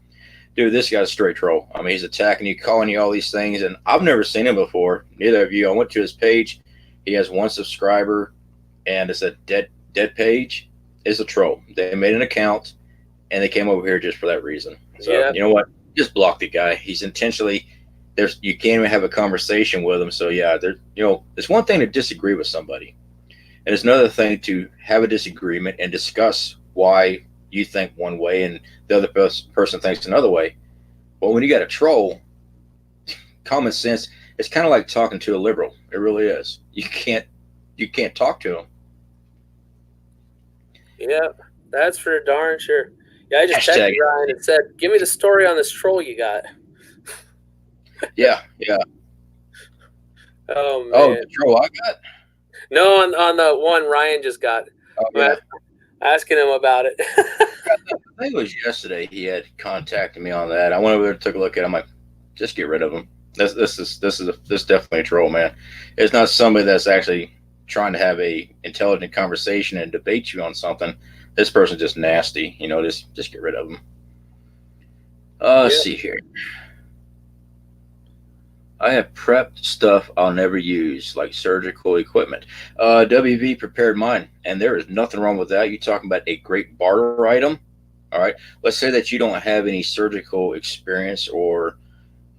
dude, this guy's a straight troll. I mean, he's attacking you, calling you all these things, and I've never seen him before. Neither of you. I went to his page. He has 1 subscriber, and it's a dead page. It's a troll. They made an account, and they came over here just for that reason. So yeah. You know what? Just block the guy. He's intentionally. You can't even have a conversation with him. So yeah, you know, it's one thing to disagree with somebody, And it's another thing to have a disagreement and discuss why you think one way and the other person thinks another way. But when you got a troll, common sense, it's kind of like talking to a liberal. It really is. You can't talk to them. Yeah, that's for darn sure. Yeah, I just Hashtag. texted Ryan and said, "Give me the story on this troll you got." Yeah. Oh man. Oh, the troll I got. No, on the one Ryan just got. Oh, yeah. Asking him about it. I think it was yesterday he had contacted me on that. I went over there and took a look at him. I'm like, just get rid of him. This is definitely a troll, man. It's not somebody that's actually trying to have a intelligent conversation and debate you on something. This person's just nasty. Just get rid of him. Let's see here. I have prepped stuff I'll never use, like surgical equipment. WV prepared mine, and there is nothing wrong with that. You're talking about a great barter item. All right. Let's say that you don't have any surgical experience, or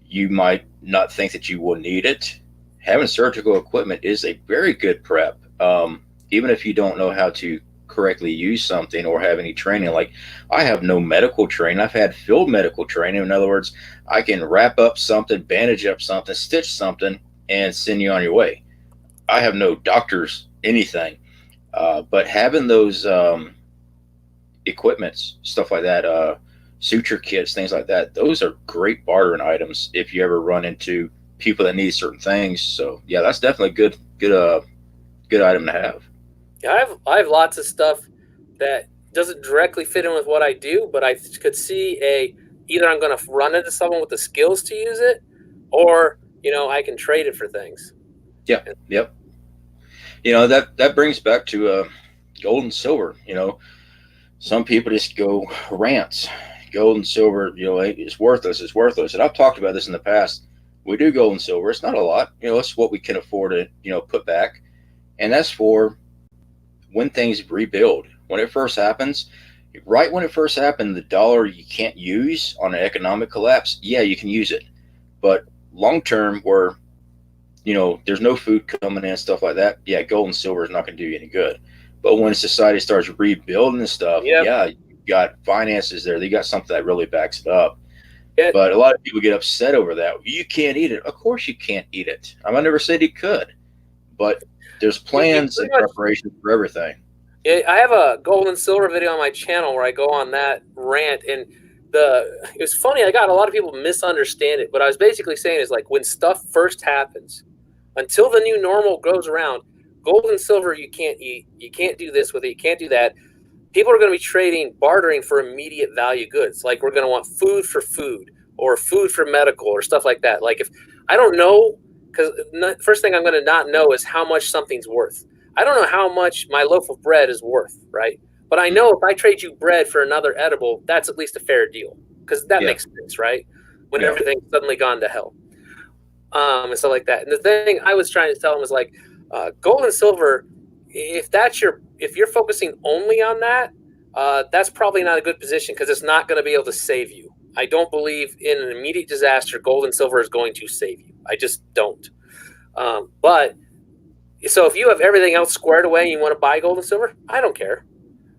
you might not think that you will need it. Having surgical equipment is a very good prep. Even if you don't know how to correctly use something or have any training. Like, I have no medical training. I've had field medical training. In other words, I can wrap up something, bandage up something, stitch something, and send you on your way. I have no doctor's anything. But having those equipments, stuff like that, suture kits, things like that, those are great bartering items if you ever run into people that need certain things. So yeah, that's definitely a good item to have. Yeah, I have lots of stuff that doesn't directly fit in with what I do, but I could see either I'm going to run into someone with the skills to use it, or I can trade it for things. Yeah, yep. That brings back to gold and silver. Some people just go rants. Gold and silver, it's worthless. It's worthless. And I've talked about this in the past. We do gold and silver. It's not a lot. It's what we can afford to put back, and that's for when things rebuild. When it first happens, right when it first happened, the dollar you can't use on an economic collapse. Yeah, you can use it, but long term, where there's no food coming in, stuff like that. Yeah, gold and silver is not going to do you any good. But when society starts rebuilding and stuff, yeah, you got finances there. They got something that really backs it up. Yeah. But a lot of people get upset over that. You can't eat it. Of course you can't eat it. I never said you could, but there's plans and preparation for everything. Yeah, I have a gold and silver video on my channel where I go on that rant, and it was funny. I got a lot of people misunderstand it, but I was basically saying is like when stuff first happens, until the new normal goes around, gold and silver you can't eat. You can't do this with it. You can't do that. People are going to be bartering for immediate value goods. Like we're going to want food for food, or food for medical, or stuff like that. Like if I don't know, because first thing I'm going to not know is how much something's worth. I don't know how much my loaf of bread is worth, right? But I know if I trade you bread for another edible, that's at least a fair deal, because that makes sense, right? When everything's suddenly gone to hell, and stuff like that. And the thing I was trying to tell them was like, gold and silver, if you're focusing only on that, that's probably not a good position, because it's not going to be able to save you. I don't believe in an immediate disaster, gold and silver is going to save you. I just don't. But so if you have everything else squared away and you want to buy gold and silver, I don't care.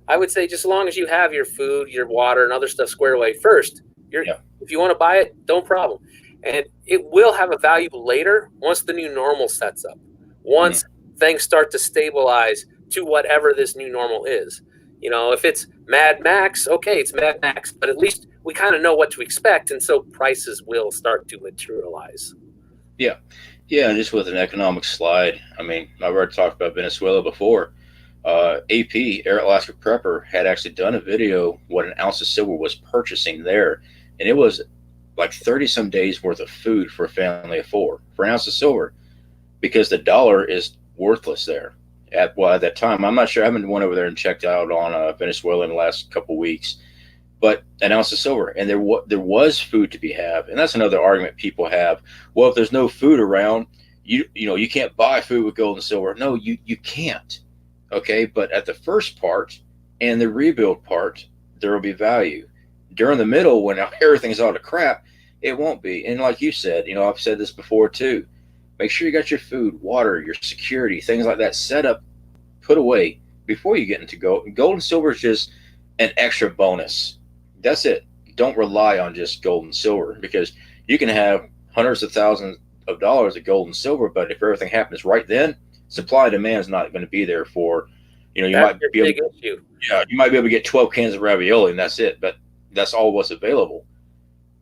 I would say just as long as you have your food, your water, and other stuff squared away first, if you want to buy it, no problem. And it will have a value later once the new normal sets up. Once things start to stabilize to whatever this new normal is. If it's Mad Max, okay, it's Mad Max, but at least we kind of know what to expect, and so prices will start to materialize. Yeah, and just with an economic slide, I've already talked about Venezuela before. AP, Air Alaska Prepper, had actually done a video what an ounce of silver was purchasing there, and it was like 30-some days worth of food for a family of 4 for an ounce of silver, because the dollar is worthless there. At that time, I'm not sure. I haven't went over there and checked out on Venezuela in the last couple of weeks, but an ounce of silver, and there was food to be had. And that's another argument people have. Well, if there's no food around, you can't buy food with gold and silver. No, you can't. Okay, but at the first part and the rebuild part, there will be value. During the middle, when everything's all to crap, it won't be. And like you said, I've said this before too. Make sure you got your food, water, your security, things like that set up put away before you get into gold. Gold and silver is just an extra bonus. That's it. Don't rely on just gold and silver, because you can have hundreds of thousands of dollars of gold and silver, but if everything happens right then, supply and demand is not going to be there for, you That's might your be able big to, issue. yeah, you might be able to get 12 cans of ravioli and that's it, but that's all what's available,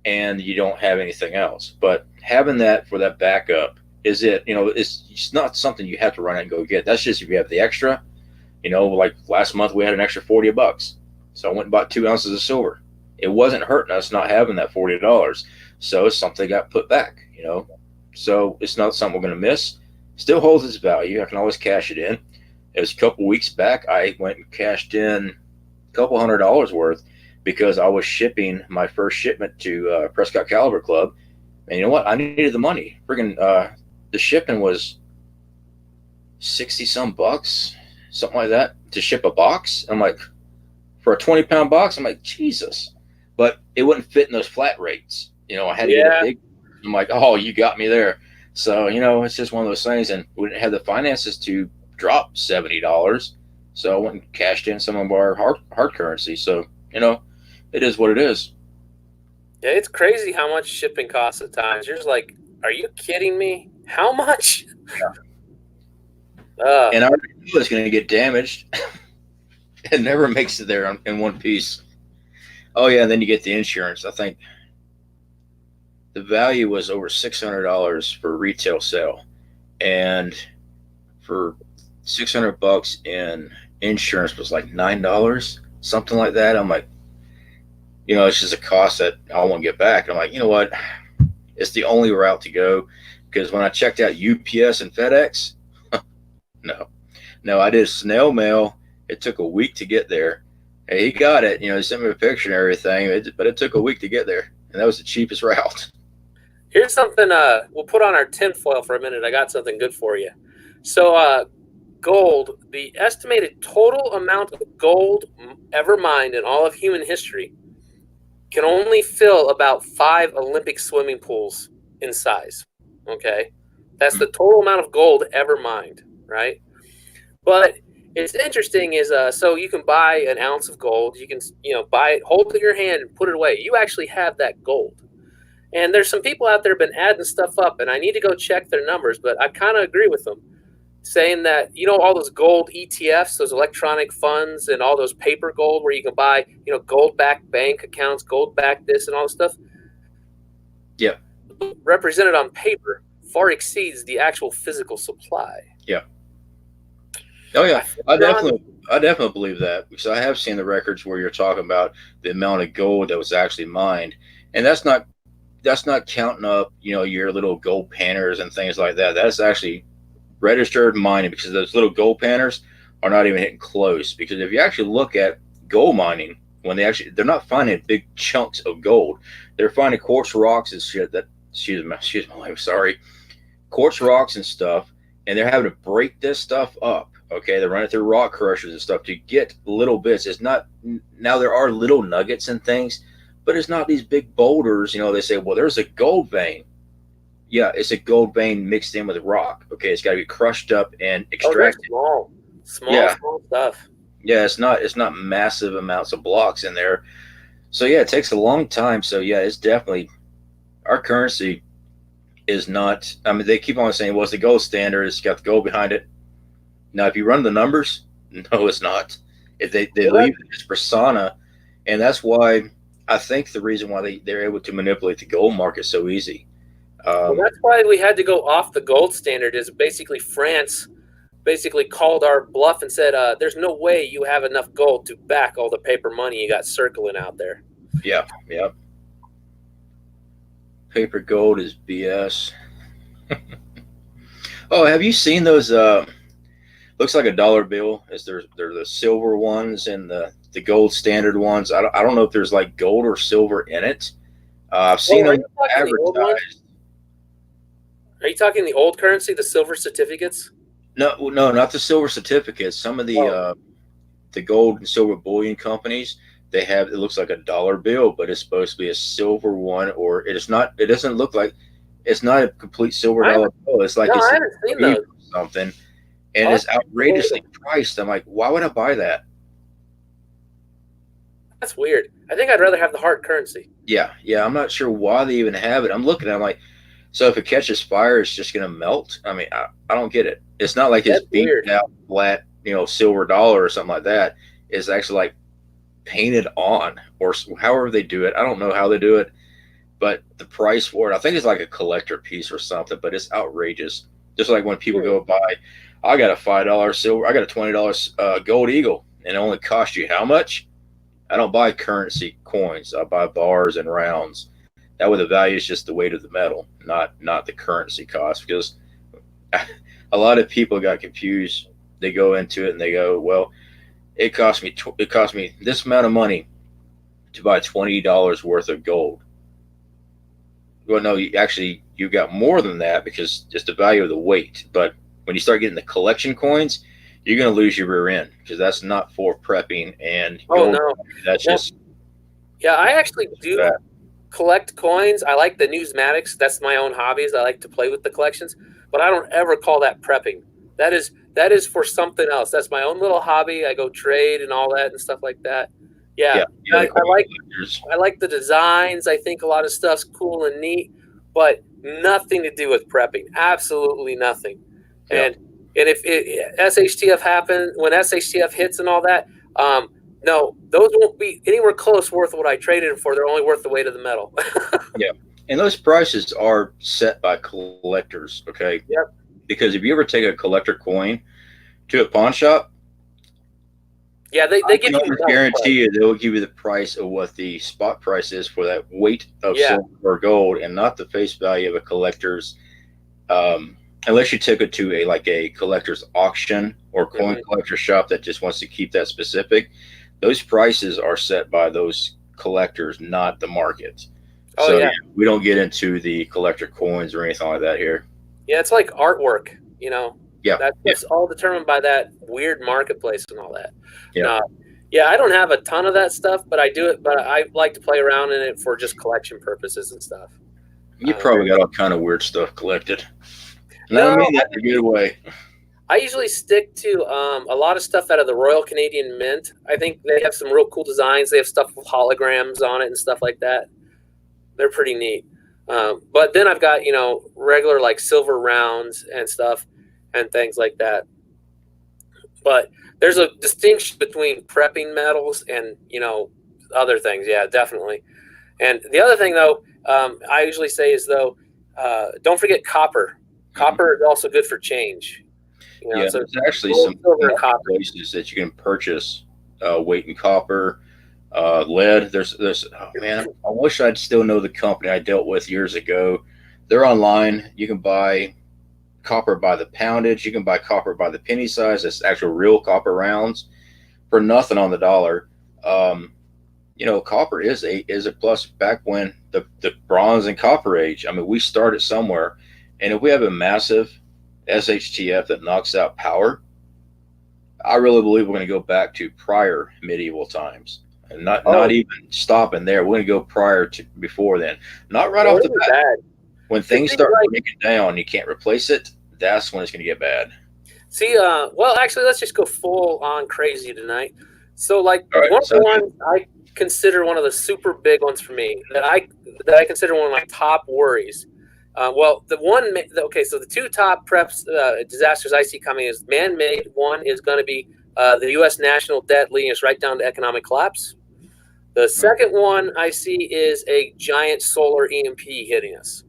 and you don't have anything else. But having that for that backup is it. It's not something you have to run out and go get. That's just if you have the extra. Like last month we had an extra $40, so I went and bought 2 ounces of silver. It wasn't hurting us not having that $40, so it's something that got put back. So it's not something we're going to miss. Still holds its value. I can always cash it in. It was a couple weeks back. I went and cashed in a couple $100 worth because I was shipping my first shipment to Prescott Caliber Club. And you know what? I needed the money. Friggin' the shipping was 60 some bucks, something like that, to ship a box. I'm like, for a 20-pound box, I'm like, Jesus. But it wouldn't fit in those flat rates. I had to get a big. I'm like, oh, you got me there. So, it's just one of those things. And we didn't have the finances to drop $70. So I went and cashed in some of our hard currency. So, it is what it is. Yeah, it's crazy how much shipping costs at times. You're just like, are you kidding me? How much? Yeah. And I already knew it's going to get damaged. It never makes it there in one piece. Oh, yeah, and then you get the insurance. I think the value was over $600 for retail sale. And for $600 in insurance was like $9, something like that. I'm like, it's just a cost that I won't get back. And I'm like, you know what? It's the only route to go, because when I checked out UPS and FedEx, no, I did snail mail. It took a week to get there. Hey, he got it. He sent me a picture and everything, but it took a week to get there, and that was the cheapest route. Here's something we'll put on our tinfoil for a minute. I got something good for you. So gold, the estimated total amount of gold ever mined in all of human history can only fill about 5 Olympic swimming pools in size. Okay? That's the total amount of gold ever mined, right? But it's interesting is so you can buy an ounce of gold. You can buy it, hold it in your hand and put it away. You actually have that gold. And there's some people out there been adding stuff up, and I need to go check their numbers, but I kind of agree with them, saying that, all those gold ETFs, those electronic funds, and all those paper gold where you can buy, gold-backed bank accounts, gold-backed this and all this stuff. Yeah. Represented on paper far exceeds the actual physical supply. Yeah. Oh, yeah. I definitely believe that, because I have seen the records where you're talking about the amount of gold that was actually mined. And that's not counting up, your little gold panners and things like that. That's actually registered mining, because those little gold panners are not even hitting close. Because if you actually look at gold mining, when they're not finding big chunks of gold, they're finding quartz rocks and shit quartz rocks and stuff, and they're having to break this stuff up. Okay, they're running through rock crushers and stuff to get little bits. It's not, now there are little nuggets and things, but it's not these big boulders. They say, well, there's a gold vein. Yeah, it's a gold vein mixed in with rock. Okay, it's got to be crushed up and extracted. Small stuff. Yeah, it's not massive amounts of blocks in there. So yeah, it takes a long time. So yeah, it's definitely, our currency is not. I mean, they keep on saying, well, it's the gold standard. It's got the gold behind it. Now, if you run the numbers, no, it's not. If they leave this persona, and that's why I think the reason why they're able to manipulate the gold market so easy. Well, that's why we had to go off the gold standard. Is basically France basically called our bluff and said, "There's no way you have enough gold to back all the paper money you got circling out there." Yeah. Paper gold is BS. Oh, have you seen those? Looks like a dollar bill. They're the silver ones and the gold standard ones. I don't know if there's like gold or silver in it. I've seen them advertised. Are you talking the old currency, the silver certificates? No, not the silver certificates. Some of the gold and silver bullion companies, they have, it looks like a dollar bill, but it's supposed to be a silver one, or it is not. It doesn't look like, it's not a complete silver dollar bill. It's like I haven't seen those. Something. and it's outrageously priced. I'm like, why would I buy that? That's weird. I think I'd rather have the hard currency. Yeah, I'm not sure why they even have it. I'm looking at it, I'm like, so if it catches fire, it's just going to melt? I mean, I don't get it. It's not like it's beaten out flat, silver dollar or something like that. It's actually like painted on, or however they do it. I don't know how they do it, but the price for it, I think it's like a collector piece or something, but it's outrageous. Just like when people go buy, I got a $5 silver, I got a $20 gold eagle, and it only cost you how much? I don't buy currency coins. I buy bars and rounds. That way the value is just the weight of the metal, not the currency cost. Because a lot of people got confused. They go into it and they go, well, it cost me this amount of money to buy $20 worth of gold. Well, no, you got more than that, because just the value of the weight. But when you start getting the collection coins, you're going to lose your rear end, because that's not for prepping and gold. No, that's just. Yeah, I actually do collect coins. I like the numismatics. That's my own hobbies. I like to play with the collections, but I don't ever call that prepping. That is for something else. That's my own little hobby. I go trade and all that and stuff like that. Yeah, I like the designs. I think a lot of stuff's cool and neat, but nothing to do with prepping. Absolutely nothing. Yeah. And if SHTF happens, when SHTF hits and all that, no, those won't be anywhere close worth what I traded them for. They're only worth the weight of the metal. Yeah, and those prices are set by collectors, okay? Yep. Because if you ever take a collector coin to a pawn shop, yeah, they give you. I guarantee you they will give you the price of what the spot price is for that weight of silver or gold, and not the face value of a collector's. Unless you took it to a collector's auction or coin collector shop that just wants to keep that specific, those prices are set by those collectors, not the market. We don't get into the collector coins or anything like that here. Yeah, it's like artwork, Yeah, that's all determined by that weird marketplace and all that. Yeah, I don't have a ton of that stuff, but I do it. But I like to play around in it for just collection purposes and stuff. You probably got all kind of weird stuff collected. No, I mean that in a good way. I usually stick to a lot of stuff out of the Royal Canadian Mint. I think they have some real cool designs. They have stuff with holograms on it and stuff like that. They're pretty neat. But then I've got, regular like silver rounds and stuff and things like that. But there's a distinction between prepping metals and, other things. Yeah, definitely. And the other thing, though, I usually say is, though, don't forget copper. Copper is also good for change. So there's actually some places that you can purchase weight in copper, lead. There's I wish I'd still know the company I dealt with years ago. They're online. You can buy copper by the poundage. You can buy copper by the penny size. That's actual real copper rounds for nothing on the dollar. Copper is a plus. Back when the bronze and copper age, I mean, we started somewhere. And if we have a massive SHTF that knocks out power, I really believe we're going to go back to prior medieval times, and not even stopping there. We're going to go prior to before then, not right off the bat. When things start breaking down, you can't replace it. That's when it's going to get bad. See, actually, let's just go full on crazy tonight. So, one of the ones I consider one of the super big ones for me that I consider one of my top worries. So the two top preps disasters I see coming is man-made. One is going to be the U.S. national debt leading us right down to economic collapse. The second one I see is a giant solar EMP hitting us.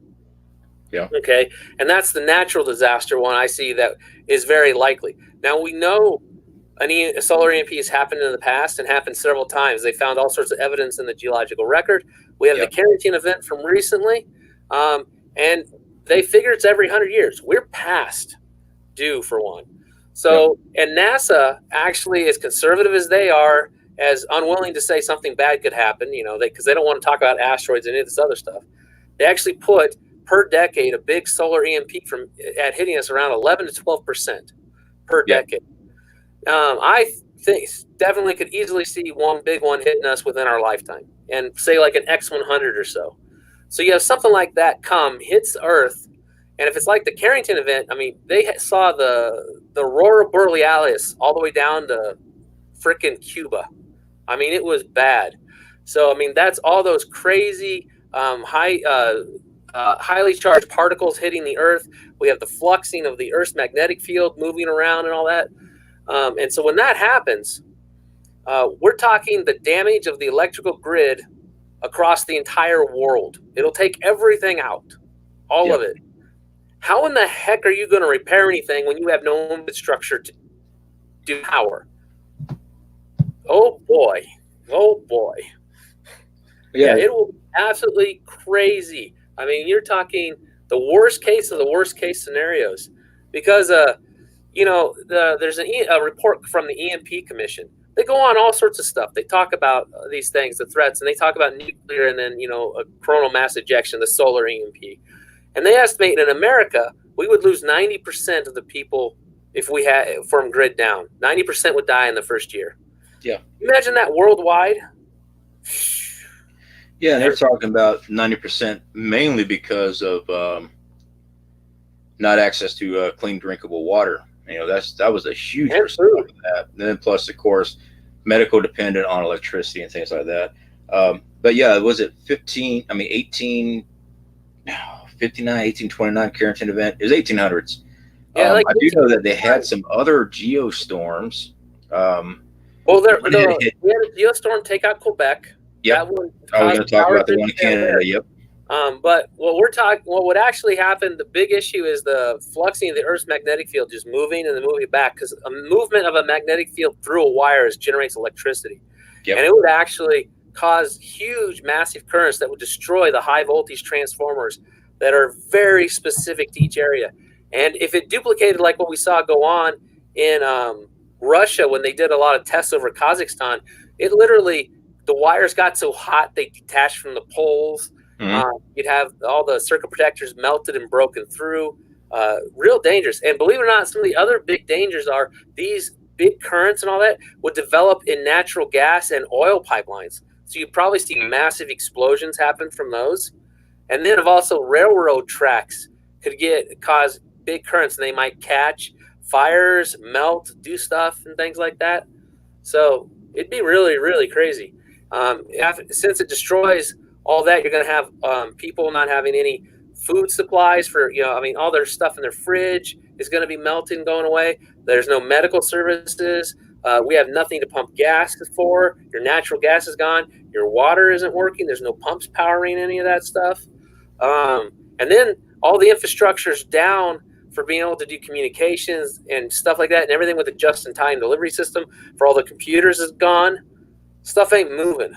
Yeah. Okay, and that's the natural disaster one I see that is very likely. Now, we know a solar EMP has happened in the past and happened several times. They found all sorts of evidence in the geological record. We have the Carrington event from recently. And they figure it's every 100 years. We're past due for one. So, and NASA, actually, as conservative as they are, as unwilling to say something bad could happen, because they don't want to talk about asteroids and any of this other stuff. They actually put per decade a big solar EMP at hitting us around 11 to 12% per decade. I think definitely could easily see one big one hitting us within our lifetime, and say like an X100 or so. So you have something like that hits Earth, And if it's like the Carrington event, I mean, they saw the aurora borealis all the way down to freaking Cuba. I mean, it was bad. So I mean, that's all those crazy highly charged particles hitting the Earth. We have the fluxing of the Earth's magnetic field moving around and all that. And so when that happens, we're talking the damage of the electrical grid across the entire world. It'll take everything out, all of it. How in the heck are you going to repair anything when you have no infrastructure to do power? Oh boy. Yeah, it will be absolutely crazy. I mean, you're talking the worst case of the worst case scenarios, because there's a report from the EMP Commission. They go on all sorts of stuff. They talk about these things, the threats, and they talk about nuclear, and then a coronal mass ejection, the solar EMP. And they estimate in America we would lose 90% of the people if we had from grid down. 90% would die in the first year. Yeah. Imagine that worldwide. Yeah, they're talking about 90% mainly because of not access to clean, drinkable water. That was a huge percent of that. And then plus, of course, medical dependent on electricity and things like that. But yeah, was it 1829 Carrington event? It was 1800s. Yeah, I do know that they had some other geostorms. We had a geostorm take out Quebec. Yep. We're going to talk about the one in Canada. Yep. But what would actually happen, the big issue is the fluxing of the Earth's magnetic field, just moving and then moving back, because a movement of a magnetic field through a wire generates electricity. Yep. And it would actually cause huge, massive currents that would destroy the high voltage transformers that are very specific to each area. And if it duplicated like what we saw go on in Russia when they did a lot of tests over Kazakhstan, it literally, the wires got so hot they detached from the poles. You'd have all the circuit protectors melted and broken through. Real dangerous. And believe it or not, some of the other big dangers are these big currents and all that would develop in natural gas and oil pipelines. So you'd probably see massive explosions happen from those. And then also railroad tracks could cause big currents, and they might catch fires, melt, do stuff and things like that. So it'd be really, really crazy. Since it destroys all that, you're going to have people not having any food supplies for, all their stuff in their fridge is going to be melting, going away. There's no medical services. We have nothing to pump gas for. Your natural gas is gone. Your water isn't working. There's no pumps powering any of that stuff. And then all the infrastructure's down for being able to do communications and stuff like that, and everything with the just-in-time delivery system for all the computers is gone. Stuff ain't moving.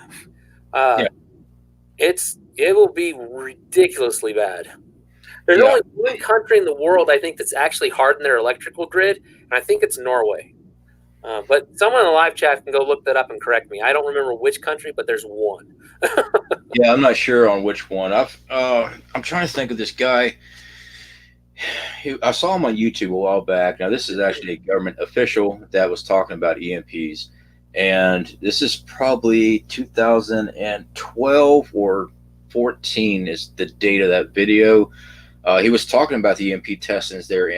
It will be ridiculously bad. There's only one country in the world, I think, that's actually hardened their electrical grid, and I think it's Norway. But someone in the live chat can go look that up and correct me. I don't remember which country, but there's one. Yeah, I'm not sure on which one. I'm trying to think of this guy. I saw him on YouTube a while back. Now, this is actually a government official that was talking about EMPs. And this is probably 2012 or 14 is the date of that video. He was talking about the EMP testings there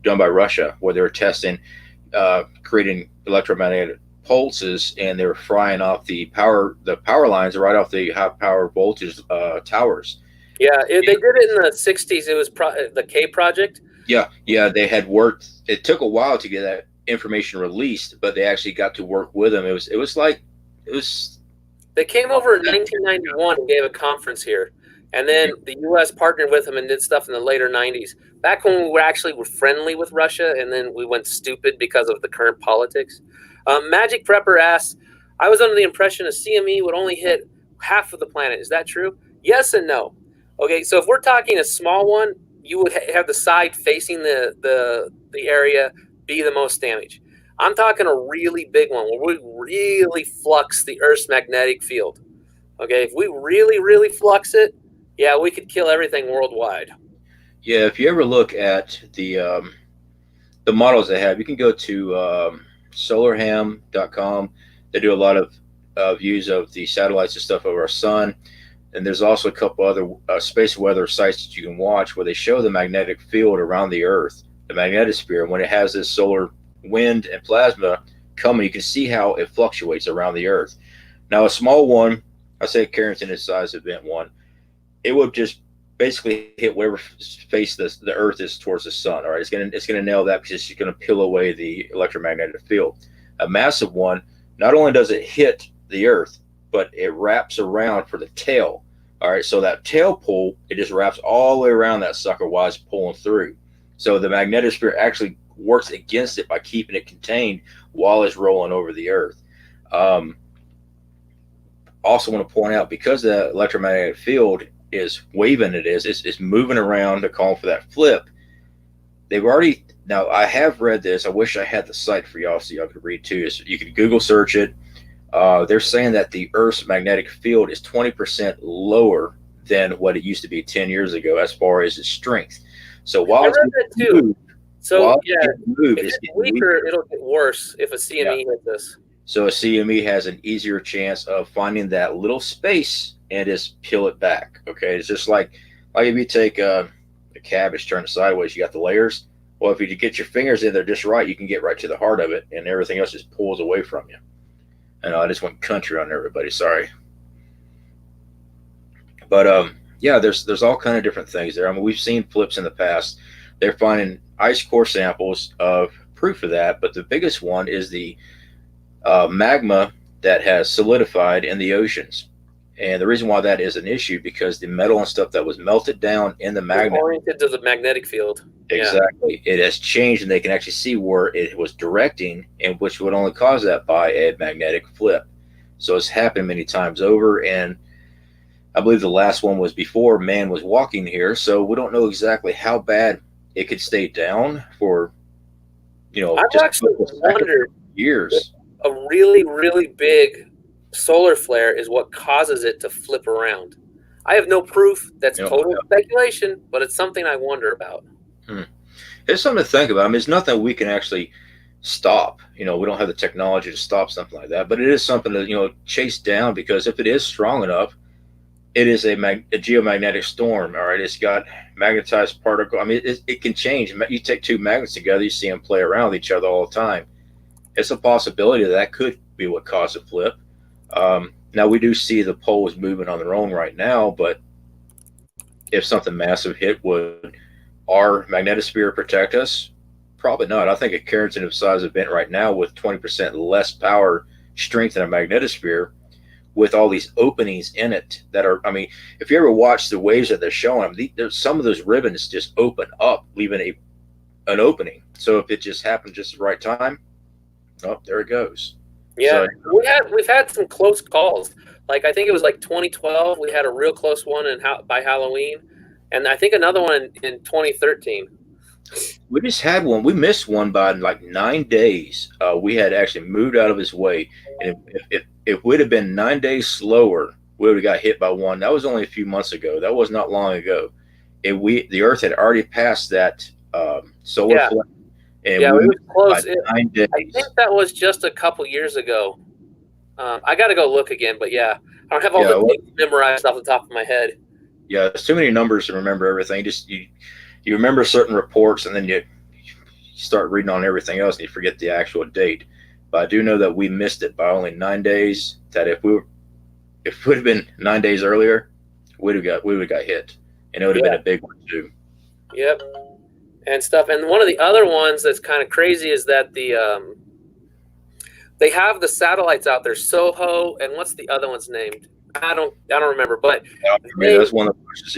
done by Russia, where they were testing, creating electromagnetic pulses, and they were frying off the power lines right off the high power voltage towers. Yeah, they did it in the 60s. It was the K project. Yeah, they had worked. It took a while to get that information released, but they actually got to work with them. It was. They came over in 1991 and gave a conference here, and then the U.S. partnered with them and did stuff in the later 90s. Back when we were friendly with Russia, and then we went stupid because of the current politics. Magic Prepper asks, I was under the impression a CME would only hit half of the planet. Is that true? Yes and no. Okay, so if we're talking a small one, you would have the side facing the area be the most damage. I'm talking a really big one where we really flux the Earth's magnetic field. Okay, if we really, really flux it, yeah, we could kill everything worldwide. Yeah, if you ever look at the models they have, you can go to solarham.com. They do a lot of views of the satellites and stuff over our sun. And there's also a couple other space weather sites that you can watch where they show the magnetic field around the Earth, the magnetosphere. When it has this solar wind and plasma coming, you can see how it fluctuates around the Earth. Now, a small one, I say Carrington is size event one, it would just basically hit wherever face the Earth is towards the sun. All right, it's gonna nail that because it's gonna peel away the electromagnetic field. A massive one, not only does it hit the Earth, but it wraps around for the tail. All right, so that tail pull, it just wraps all the way around that sucker while it's pulling through. So the magnetosphere actually works against it by keeping it contained while it's rolling over the Earth. Also want to point out, because the electromagnetic field is waving, it's moving around to call for that flip. They've already, now I have read this, I wish I had the site for y'all so y'all could read too. So you could Google search it. They're saying that the Earth's magnetic field is 20% lower than what it used to be 10 years ago as far as its strength. So while it's moved, if it's weaker, it'll get worse if a CME hits this. So a CME has an easier chance of finding that little space and just peel it back. Okay, it's just like if you take a cabbage, turn it sideways, you got the layers. Well, if you get your fingers in there just right, you can get right to the heart of it, and everything else just pulls away from you. And I just went country on everybody. Sorry, but yeah, there's all kind of different things there. I mean, we've seen flips in the past. They're finding ice core samples of proof of that, but the biggest one is the magma that has solidified in the oceans. And the reason why that is an issue, because the metal and stuff that was melted down in the magma, oriented to the magnetic field. Exactly. Yeah. It has changed, and they can actually see where it was directing, and which would only cause that by a magnetic flip. So it's happened many times over, and I believe the last one was before man was walking here. So we don't know exactly how bad it could stay down for, I've actually wondered years. A really, really big solar flare is what causes it to flip around. I have no proof. That's total speculation, but it's something I wonder about. It's something to think about. I mean, it's nothing we can actually stop. We don't have the technology to stop something like that, but it is something to, chase down, because if it is strong enough, it is a geomagnetic storm. All right, it's got magnetized particle. I mean, it can change. You take two magnets together, you see them play around with each other all the time. It's a possibility that could be what caused a flip. Now, we do see the poles moving on their own right now, but if something massive hit, would our magnetosphere protect us? Probably not. I think a Carrington of size event right now with 20% less power strength than a magnetosphere, with all these openings in it that are, I mean, if you ever watch the waves that they're showing them, some of those ribbons just open up, leaving an opening. So if it just happened just the right time, oh, there it goes. Yeah, so, we've had some close calls. Like, I think it was like 2012, we had a real close one by Halloween, and I think another one in 2013. We just had one. We missed one by like 9 days. We had actually moved out of his way, and if we'd have been 9 days slower, we would have got hit by one. That was only a few months ago. That was not long ago. The Earth had already passed that solar flare. And it was close. 9 days. I think that was just a couple years ago. I got to go look again, but yeah, I don't have all the things memorized off the top of my head. Yeah, there's too many numbers to remember everything. Just you remember certain reports, and then you start reading on everything else, and you forget the actual date. But I do know that we missed it by only 9 days. That if we would have been 9 days earlier, we would have got hit, and it would have been a big one too. Yep. And stuff. And one of the other ones that's kind of crazy is that they have the satellites out there, SOHO, and what's the other one's named? I don't remember, but that's one of the pushes,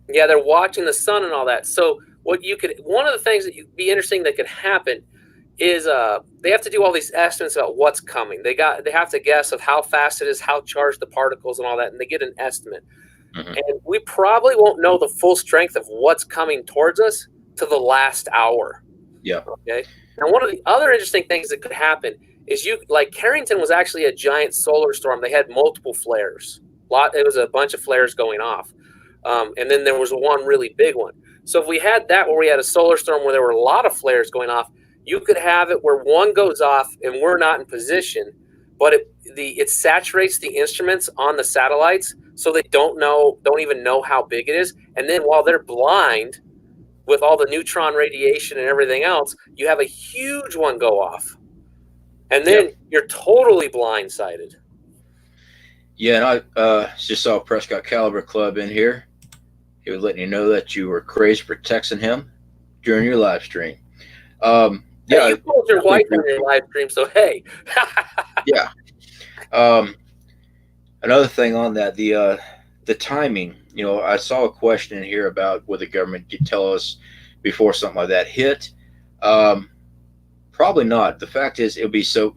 yeah, they're watching the sun and all that. So one of the things that would be interesting that could happen is they have to do all these estimates about what's coming. They have to guess of how fast it is, how charged the particles and all that, and they get an estimate. Mm-hmm. And we probably won't know the full strength of what's coming towards us to the last hour. Yeah. Okay. Now, one of the other interesting things that could happen is Carrington was actually a giant solar storm. They had multiple flares. It was a bunch of flares going off. And then there was one really big one. So if we had that where we had a solar storm where there were a lot of flares going off, you could have it where one goes off and we're not in position, but it saturates the instruments on the satellites so they don't even know how big it is. And then while they're blind with all the neutron radiation and everything else, you have a huge one go off. And then you're totally blindsided. Yeah, and I just saw Prescott Caliber Club in here. He was letting you know that you were crazy for texting him during your live stream. Yeah, you told your wife on your live stream, so hey. Yeah. Another thing on that, the timing. You know, I saw a question in here about would the government tell us before something like that hit. Probably not. The fact is, it'll be so.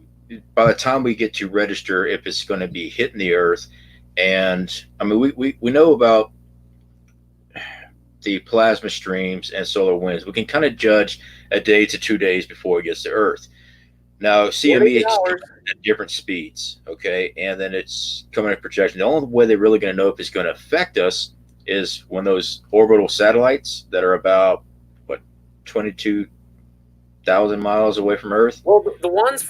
By the time we get to register, if it's going to be hitting the Earth, and I mean, we know about the plasma streams and solar winds. We can kind of judge a day to 2 days before it gets to Earth. Now, CME is at different speeds, okay, and then it's coming in projection. The only way they're really going to know if it's going to affect us is when those orbital satellites that are about 22,000 miles away from Earth. Well, the ones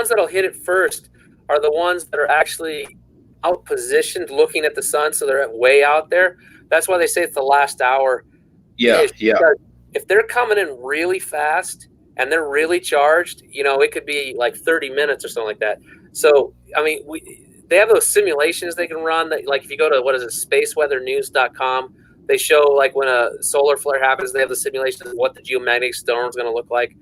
that'll hit it first are the ones that are actually out positioned, looking at the sun, so they're way out there. That's why they say it's the last hour. Yeah. If they're coming in really fast and they're really charged, you know, it could be like 30 minutes or something like that. So, I mean, they have those simulations they can run. That, like, if you go to spaceweathernews.com, they show, like, when a solar flare happens, they have the simulation of what the geomagnetic storm is going to look like.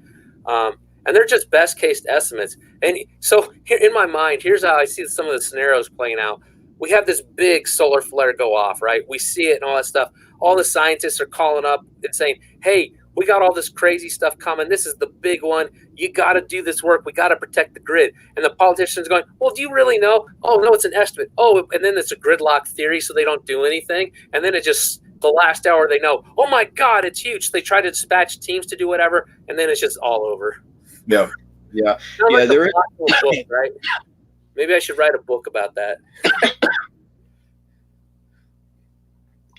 And they're just best case estimates. And so here, in my mind, here's how I see some of the scenarios playing out. We have this big solar flare go off, right? We see it and all that stuff. All the scientists are calling up and saying, hey, we got all this crazy stuff coming. This is the big one. You got to do this work. We got to protect the grid. And the politicians going, well, do you really know? Oh, no, it's an estimate. Oh, and then it's a gridlock theory, so they don't do anything. And then it just, the last hour, they know, oh, my God, it's huge. So they try to dispatch teams to do whatever, and then it's just all over. Yeah. Like there is a book, right? Maybe I should write a book about that.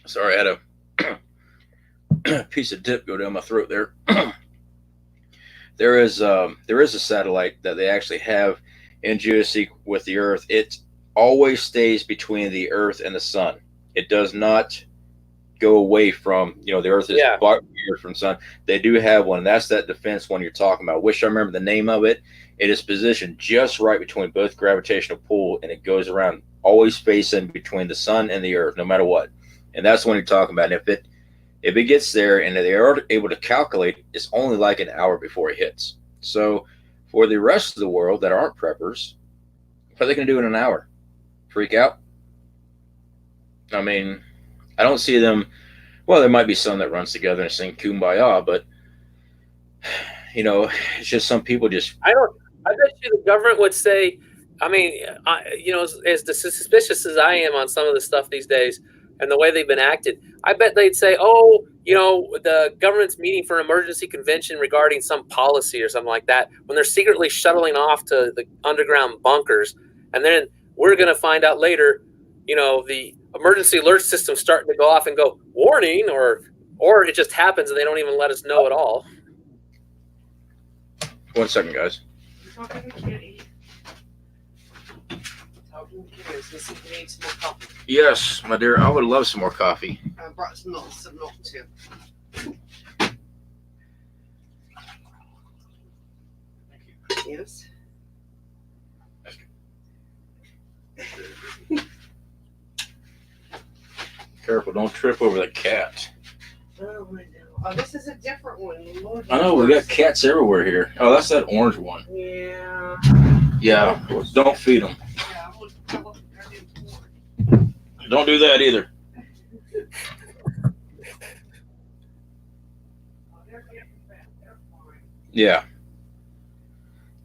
Sorry, I had a piece of dip go down my throat there. There is a satellite that they actually have in geodesy with the Earth. It always stays between the Earth and the sun. It does not go away from, you know, the Earth is far from the sun. They do have one. That's that defense one you're talking about. Wish I remember the name of it. It is positioned just right between both gravitational pull, and it goes around, always facing between the sun and the Earth, no matter what. And that's the one you're talking about. And if it gets there and they are able to calculate, it's only like an hour before it hits. So for the rest of the world that aren't preppers, what are they going to do in an hour? Freak out? I mean, I don't see them. Well, there might be some that runs together and sing Kumbaya, but you know, it's just some people just. I bet you the government would say. I mean, you know, as suspicious as I am on some of the stuff these days and the way they've been acted, I bet they'd say, oh, you know, the government's meeting for an emergency convention regarding some policy or something like that, when they're secretly shuttling off to the underground bunkers, and then we're going to find out later, you know, the emergency alert system starting to go off and go warning, or it just happens and they don't even let us know at all. 1 second, guys. I'm talking to Kitty. Talking to Kitty. Let's see if we need some more coffee. Yes, my dear. I would love some more coffee. I brought some milk too. Thank you. Yes. Careful, don't trip over the cat. Oh, I know. Oh, this is a different one. Lord, I know, we got cats everywhere here. Oh, that's that orange one. Yeah. Yeah, don't feed them. Yeah, Don't do that either. Yeah.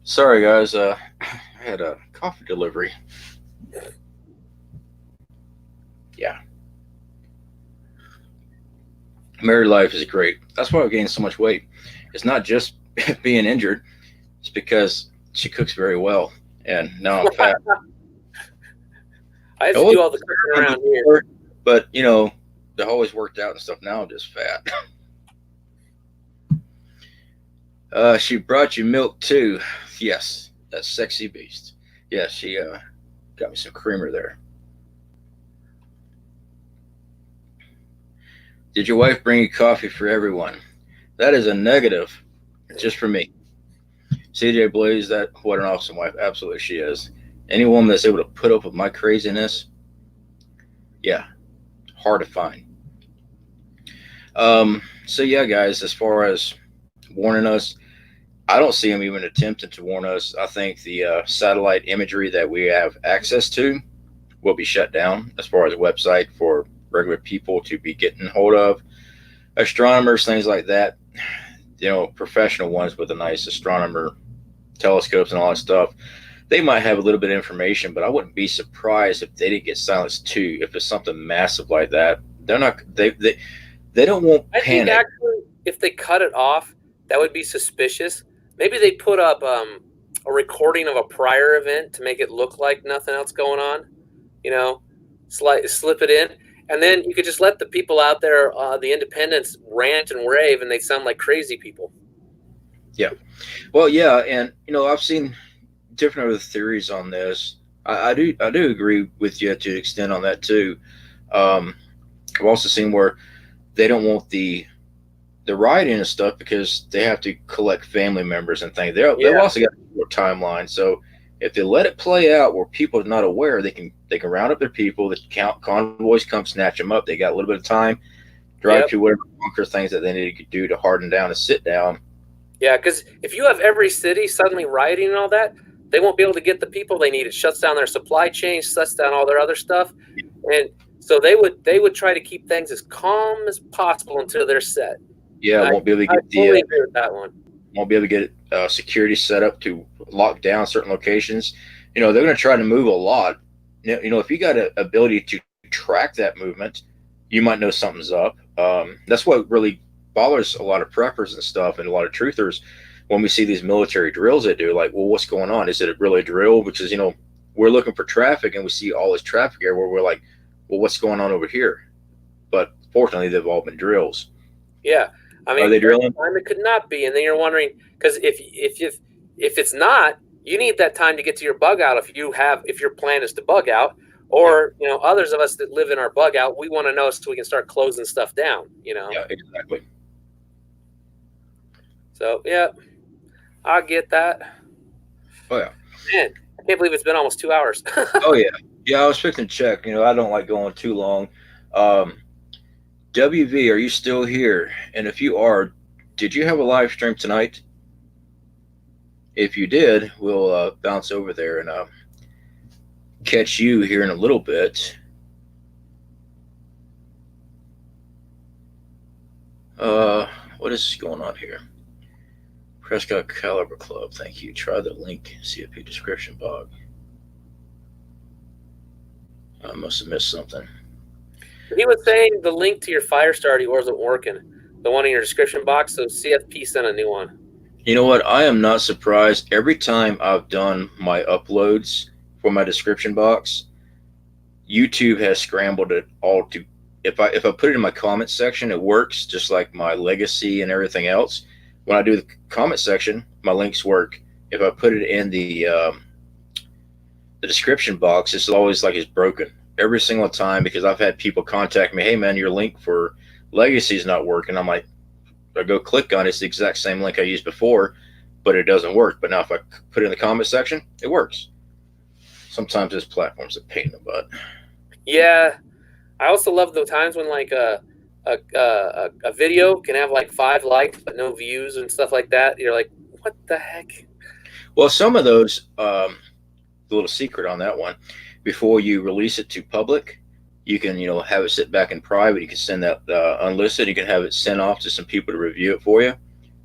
Sorry, guys. I had a coffee delivery. Yeah. Married life is great. That's why I've gained so much weight. It's not just being injured. It's because she cooks very well, and now I'm fat. I have to do all the cooking around here. But, you know, they always worked out and stuff. Now I'm just fat. She brought you milk, too. Yes, that sexy beast. Yes, she got me some creamer there. Did your wife bring you coffee for everyone? That is a negative, just for me. CJ Blaze, that what an awesome wife. Absolutely, she is. Any woman that's able to put up with my craziness, yeah, hard to find. So yeah, guys, as far as warning us, I don't see them even attempting to warn us. I think the satellite imagery that we have access to will be shut down as far as a website for regular people to be getting hold of. Astronomers, things like that, professional ones with a nice astronomer telescopes and all that stuff, they might have a little bit of information, but I wouldn't be surprised if they didn't get silenced too. If it's something massive like that, they're not. They don't want panic. I think actually, if they cut it off, that would be suspicious. Maybe they put up a recording of a prior event to make it look like nothing else going on. Slip it in, and then you could just let the people out there, the independents, rant and rave, and they sound like crazy people. Yeah. Well, yeah, and I've seen different other theories on this. I do agree with you to an extent on that too. I've also seen where they don't want the rioting and stuff because they have to collect family members and things. They've also got a timeline. So if they let it play out where people are not aware, they can round up their people. The convoys come snatch them up. They got a little bit of time, drive to whatever bunker things that they need to do to harden down and sit down. Yeah, because if you have every city suddenly rioting and all that, they won't be able to get the people they need. It shuts down their supply chain, shuts down all their other stuff, and so they would try to keep things as calm as possible until they're set. Yeah, won't be able to get totally agree with that one. Won't be able to get security set up to lock down certain locations. They're going to try to move a lot. If you got an ability to track that movement, you might know something's up. That's what really bothers a lot of preppers and stuff and a lot of truthers when we see these military drills they do. Like, well, what's going on? Is it really a drill? Because, we're looking for traffic and we see all this traffic here where we're like, well, what's going on over here? But fortunately, they've all been drills. Yeah. I mean, are they drilling? It could not be. And then you're wondering, because if it's not, you need that time to get to your bug out if your plan is to bug out. Or, others of us that live in our bug out, we want to know so we can start closing stuff down, Yeah, exactly. So, yeah, I get that. Oh, yeah. Man, I can't believe it's been almost 2 hours. Oh, yeah. Yeah, I was fixing to check. I don't like going too long. WV, are you still here? And if you are, did you have a live stream tonight? If you did, we'll bounce over there and catch you here in a little bit. What is going on here? Prescott Caliber Club, thank you. Try the link, C.F.P description box. I must have missed something. He was saying the link to your fire starter wasn't working. The one in your description box, so C.F.P sent a new one. You know what? I am not surprised. Every time I've done my uploads for my description box, YouTube has scrambled it all to. If I put it in my comment section, it works just like my legacy and everything else. When I do the comment section, my links work. If I put it in the description box, it's always like it's broken every single time because I've had people contact me, hey man, your link for legacy is not working. I'm like, I go click on it, it's the exact same link I used before, but it doesn't work. But now if I put it in the comment section, it works. Sometimes this platform's a pain in the butt. Yeah, I also love the times when like a video can have like 5 likes but no views and stuff like that. You're like, what the heck? Well, some of those, the little secret on that one, before you release it to public, you can have it sit back in private. You can send that unlisted. You can have it sent off to some people to review it for you,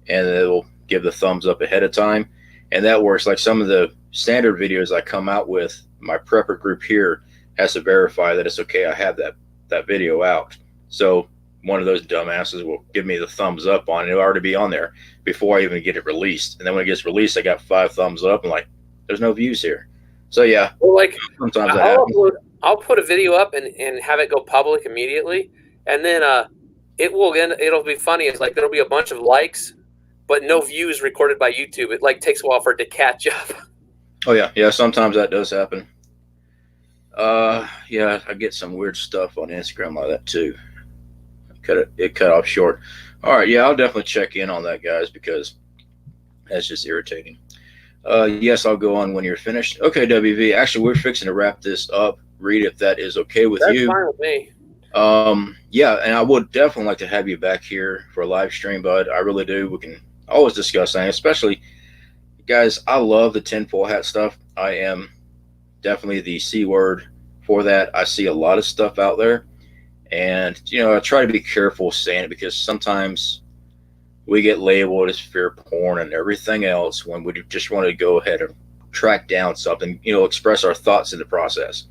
and it'll give the thumbs up ahead of time. And that works. Like some of the standard videos I come out with, my prepper group here has to verify that it's okay. I have that video out. So one of those dumbasses will give me the thumbs up on it. It'll already be on there before I even get it released. And then when it gets released, I got 5 thumbs up. I'm like, there's no views here. So yeah, well, like sometimes I'll put a video up and have it go public immediately, and then it'll be funny. It's like there'll be a bunch of likes, but no views recorded by YouTube. It like takes a while for it to catch up. Oh yeah, sometimes that does happen. Yeah, I get some weird stuff on Instagram like that too. cut off short. All right, yeah, I'll definitely check in on that, guys, because that's just irritating. Yes, I'll go on when you're finished. Okay, WV. Actually, we're fixing to wrap this up. Read if that is okay with That's you. fine with me. Yeah, and I would definitely like to have you back here for a live stream, bud. I really do. We can always discuss things, especially guys. I love the tinfoil hat stuff. I am definitely the C word for that. I see a lot of stuff out there, and I try to be careful saying it because sometimes we get labeled as fear porn and everything else when we just want to go ahead and track down something, express our thoughts in the process.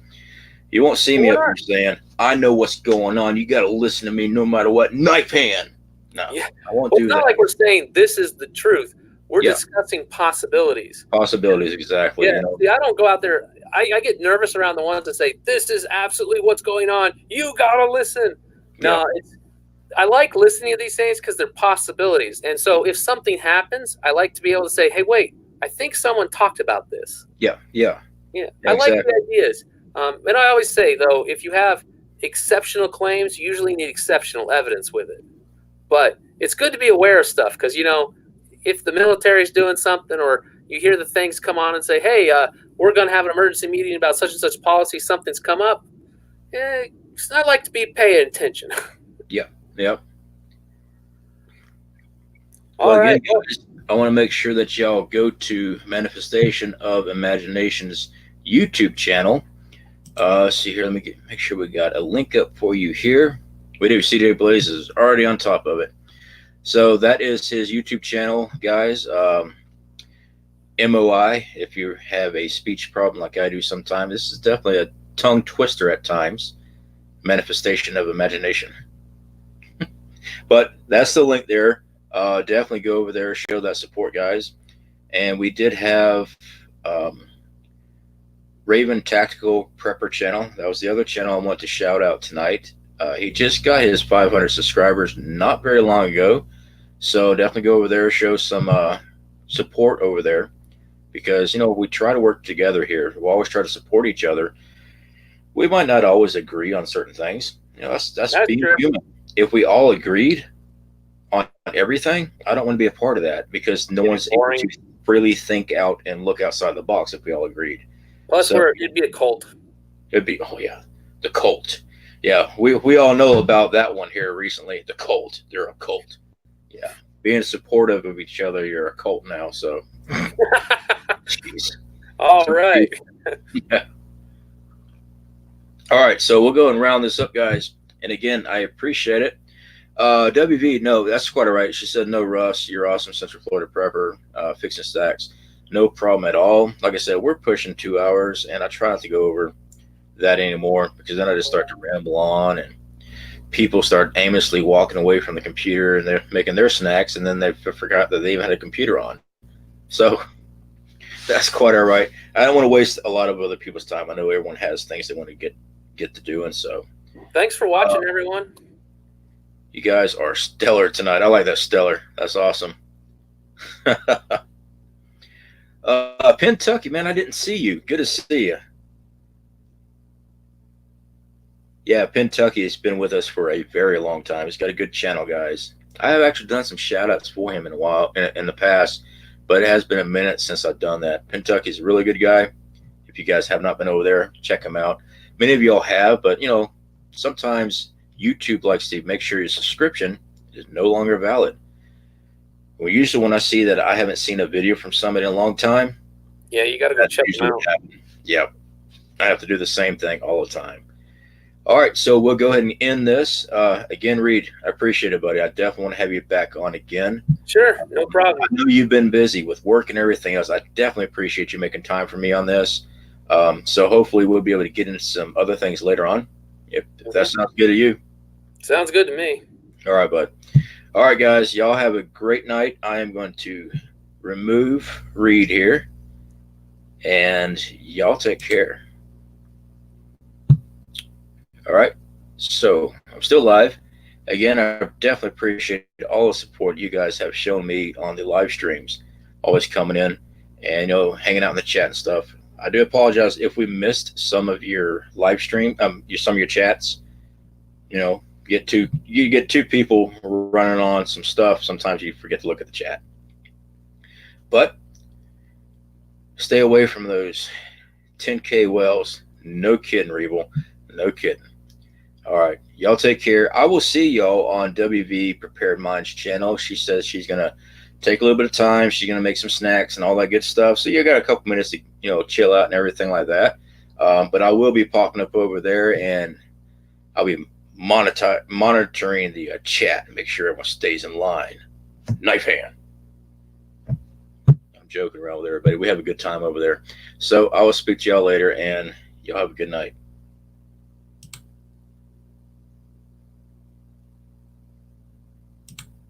You won't see me up here saying, I know what's going on. You got to listen to me no matter what. Knife hand. No, Yeah. I won't do It's that. not like we're saying this is the truth. We're discussing possibilities. Possibilities, exactly. Yeah. See, I don't go out there. I get nervous around the ones that say, this is absolutely what's going on. You got to listen. No, I like listening to these things because they're possibilities. And so if something happens, I like to be able to say, hey, wait, I think someone talked about this. Yeah. I like the ideas. And I always say, though, if you have exceptional claims, you usually need exceptional evidence with it. But it's good to be aware of stuff because, if the military is doing something or you hear the things come on and say, hey, we're going to have an emergency meeting about such and such policy, something's come up, I like to be paying attention. Yep. All right. Again, guys, I want to make sure that y'all go to Manifestation of Imagination's YouTube channel. See here, let me make sure we got a link up for you here. We do. CJ Blaze is already on top of it. So that is his YouTube channel, guys. MOI, if you have a speech problem like I do sometimes, this is definitely a tongue twister at times. Manifestation of Imagination. But that's the link there. Definitely go over there, show that support, guys. And we did have Raven Tactical Prepper channel. That was the other channel I want to shout out tonight. He just got his 500 subscribers not very long ago. So definitely go over there, show some support over there. Because, we try to work together here. We always try to support each other. We might not always agree on certain things. That's being true. human. If we all agreed on everything, I don't want to be a part of that because no one's able to freely think out and look outside the box if we all agreed. Plus, it'd be a cult. It'd be, the cult. Yeah, we all know about that one here recently. The cult. They're a cult. Yeah. Being supportive of each other, you're a cult now, so. Jeez. All right. Yeah. All right, so we'll go and round this up, guys. And again, I appreciate it. WV, no, that's quite all right. She said, no, Russ, you're awesome, Central Florida Prepper, fixing stacks. No problem at all. Like I said, we're pushing 2 hours, and I try not to go over that anymore because then I just start to ramble on, and people start aimlessly walking away from the computer, and they're making their snacks, and then they forgot that they even had a computer on. So that's quite all right. I don't want to waste a lot of other people's time. I know everyone has things they want to get to doing, so. Thanks for watching, everyone. You guys are stellar tonight. I like that stellar. That's awesome. Kentucky, man, I didn't see you. Good to see you. Yeah, Kentucky has been with us for a very long time. He's got a good channel, guys. I have actually done some shout-outs for him in a while, in the past, but it has been a minute since I've done that. Kentucky's a really good guy. If you guys have not been over there, check him out. Many of y'all have, but, sometimes YouTube likes to make sure your subscription is no longer valid. Well, usually when I see that I haven't seen a video from somebody in a long time, yeah, you got to go check them out. Yeah, I have to do the same thing all the time. All right, so we'll go ahead and end this. Again, Reed, I appreciate it, buddy. I definitely want to have you back on again. Sure, no problem. I know you've been busy with work and everything else. I definitely appreciate you making time for me on this. So hopefully we'll be able to get into some other things later on, if that sounds good to you. Sounds good to me. All right, bud. All right, guys, y'all have a great night. I am going to remove Reed here, and y'all take care. All right, so I'm still live. Again, I definitely appreciate all the support you guys have shown me on the live streams, always coming in and, hanging out in the chat and stuff. I do apologize if we missed some of your live stream, some of your chats. You get two people running on some stuff, sometimes you forget to look at the chat. But stay away from those 10K wells. No kidding, Reeble. No kidding. All right. Y'all take care. I will see y'all on WV Prepared Minds channel. She says she's going to take a little bit of time. She's going to make some snacks and all that good stuff. So you got a couple minutes to, chill out and everything like that. But I will be popping up over there, and I'll be monitoring the chat and make sure everyone stays in line. Knife hand. I'm joking around with everybody. We have a good time over there. So I will speak to y'all later, and y'all have a good night.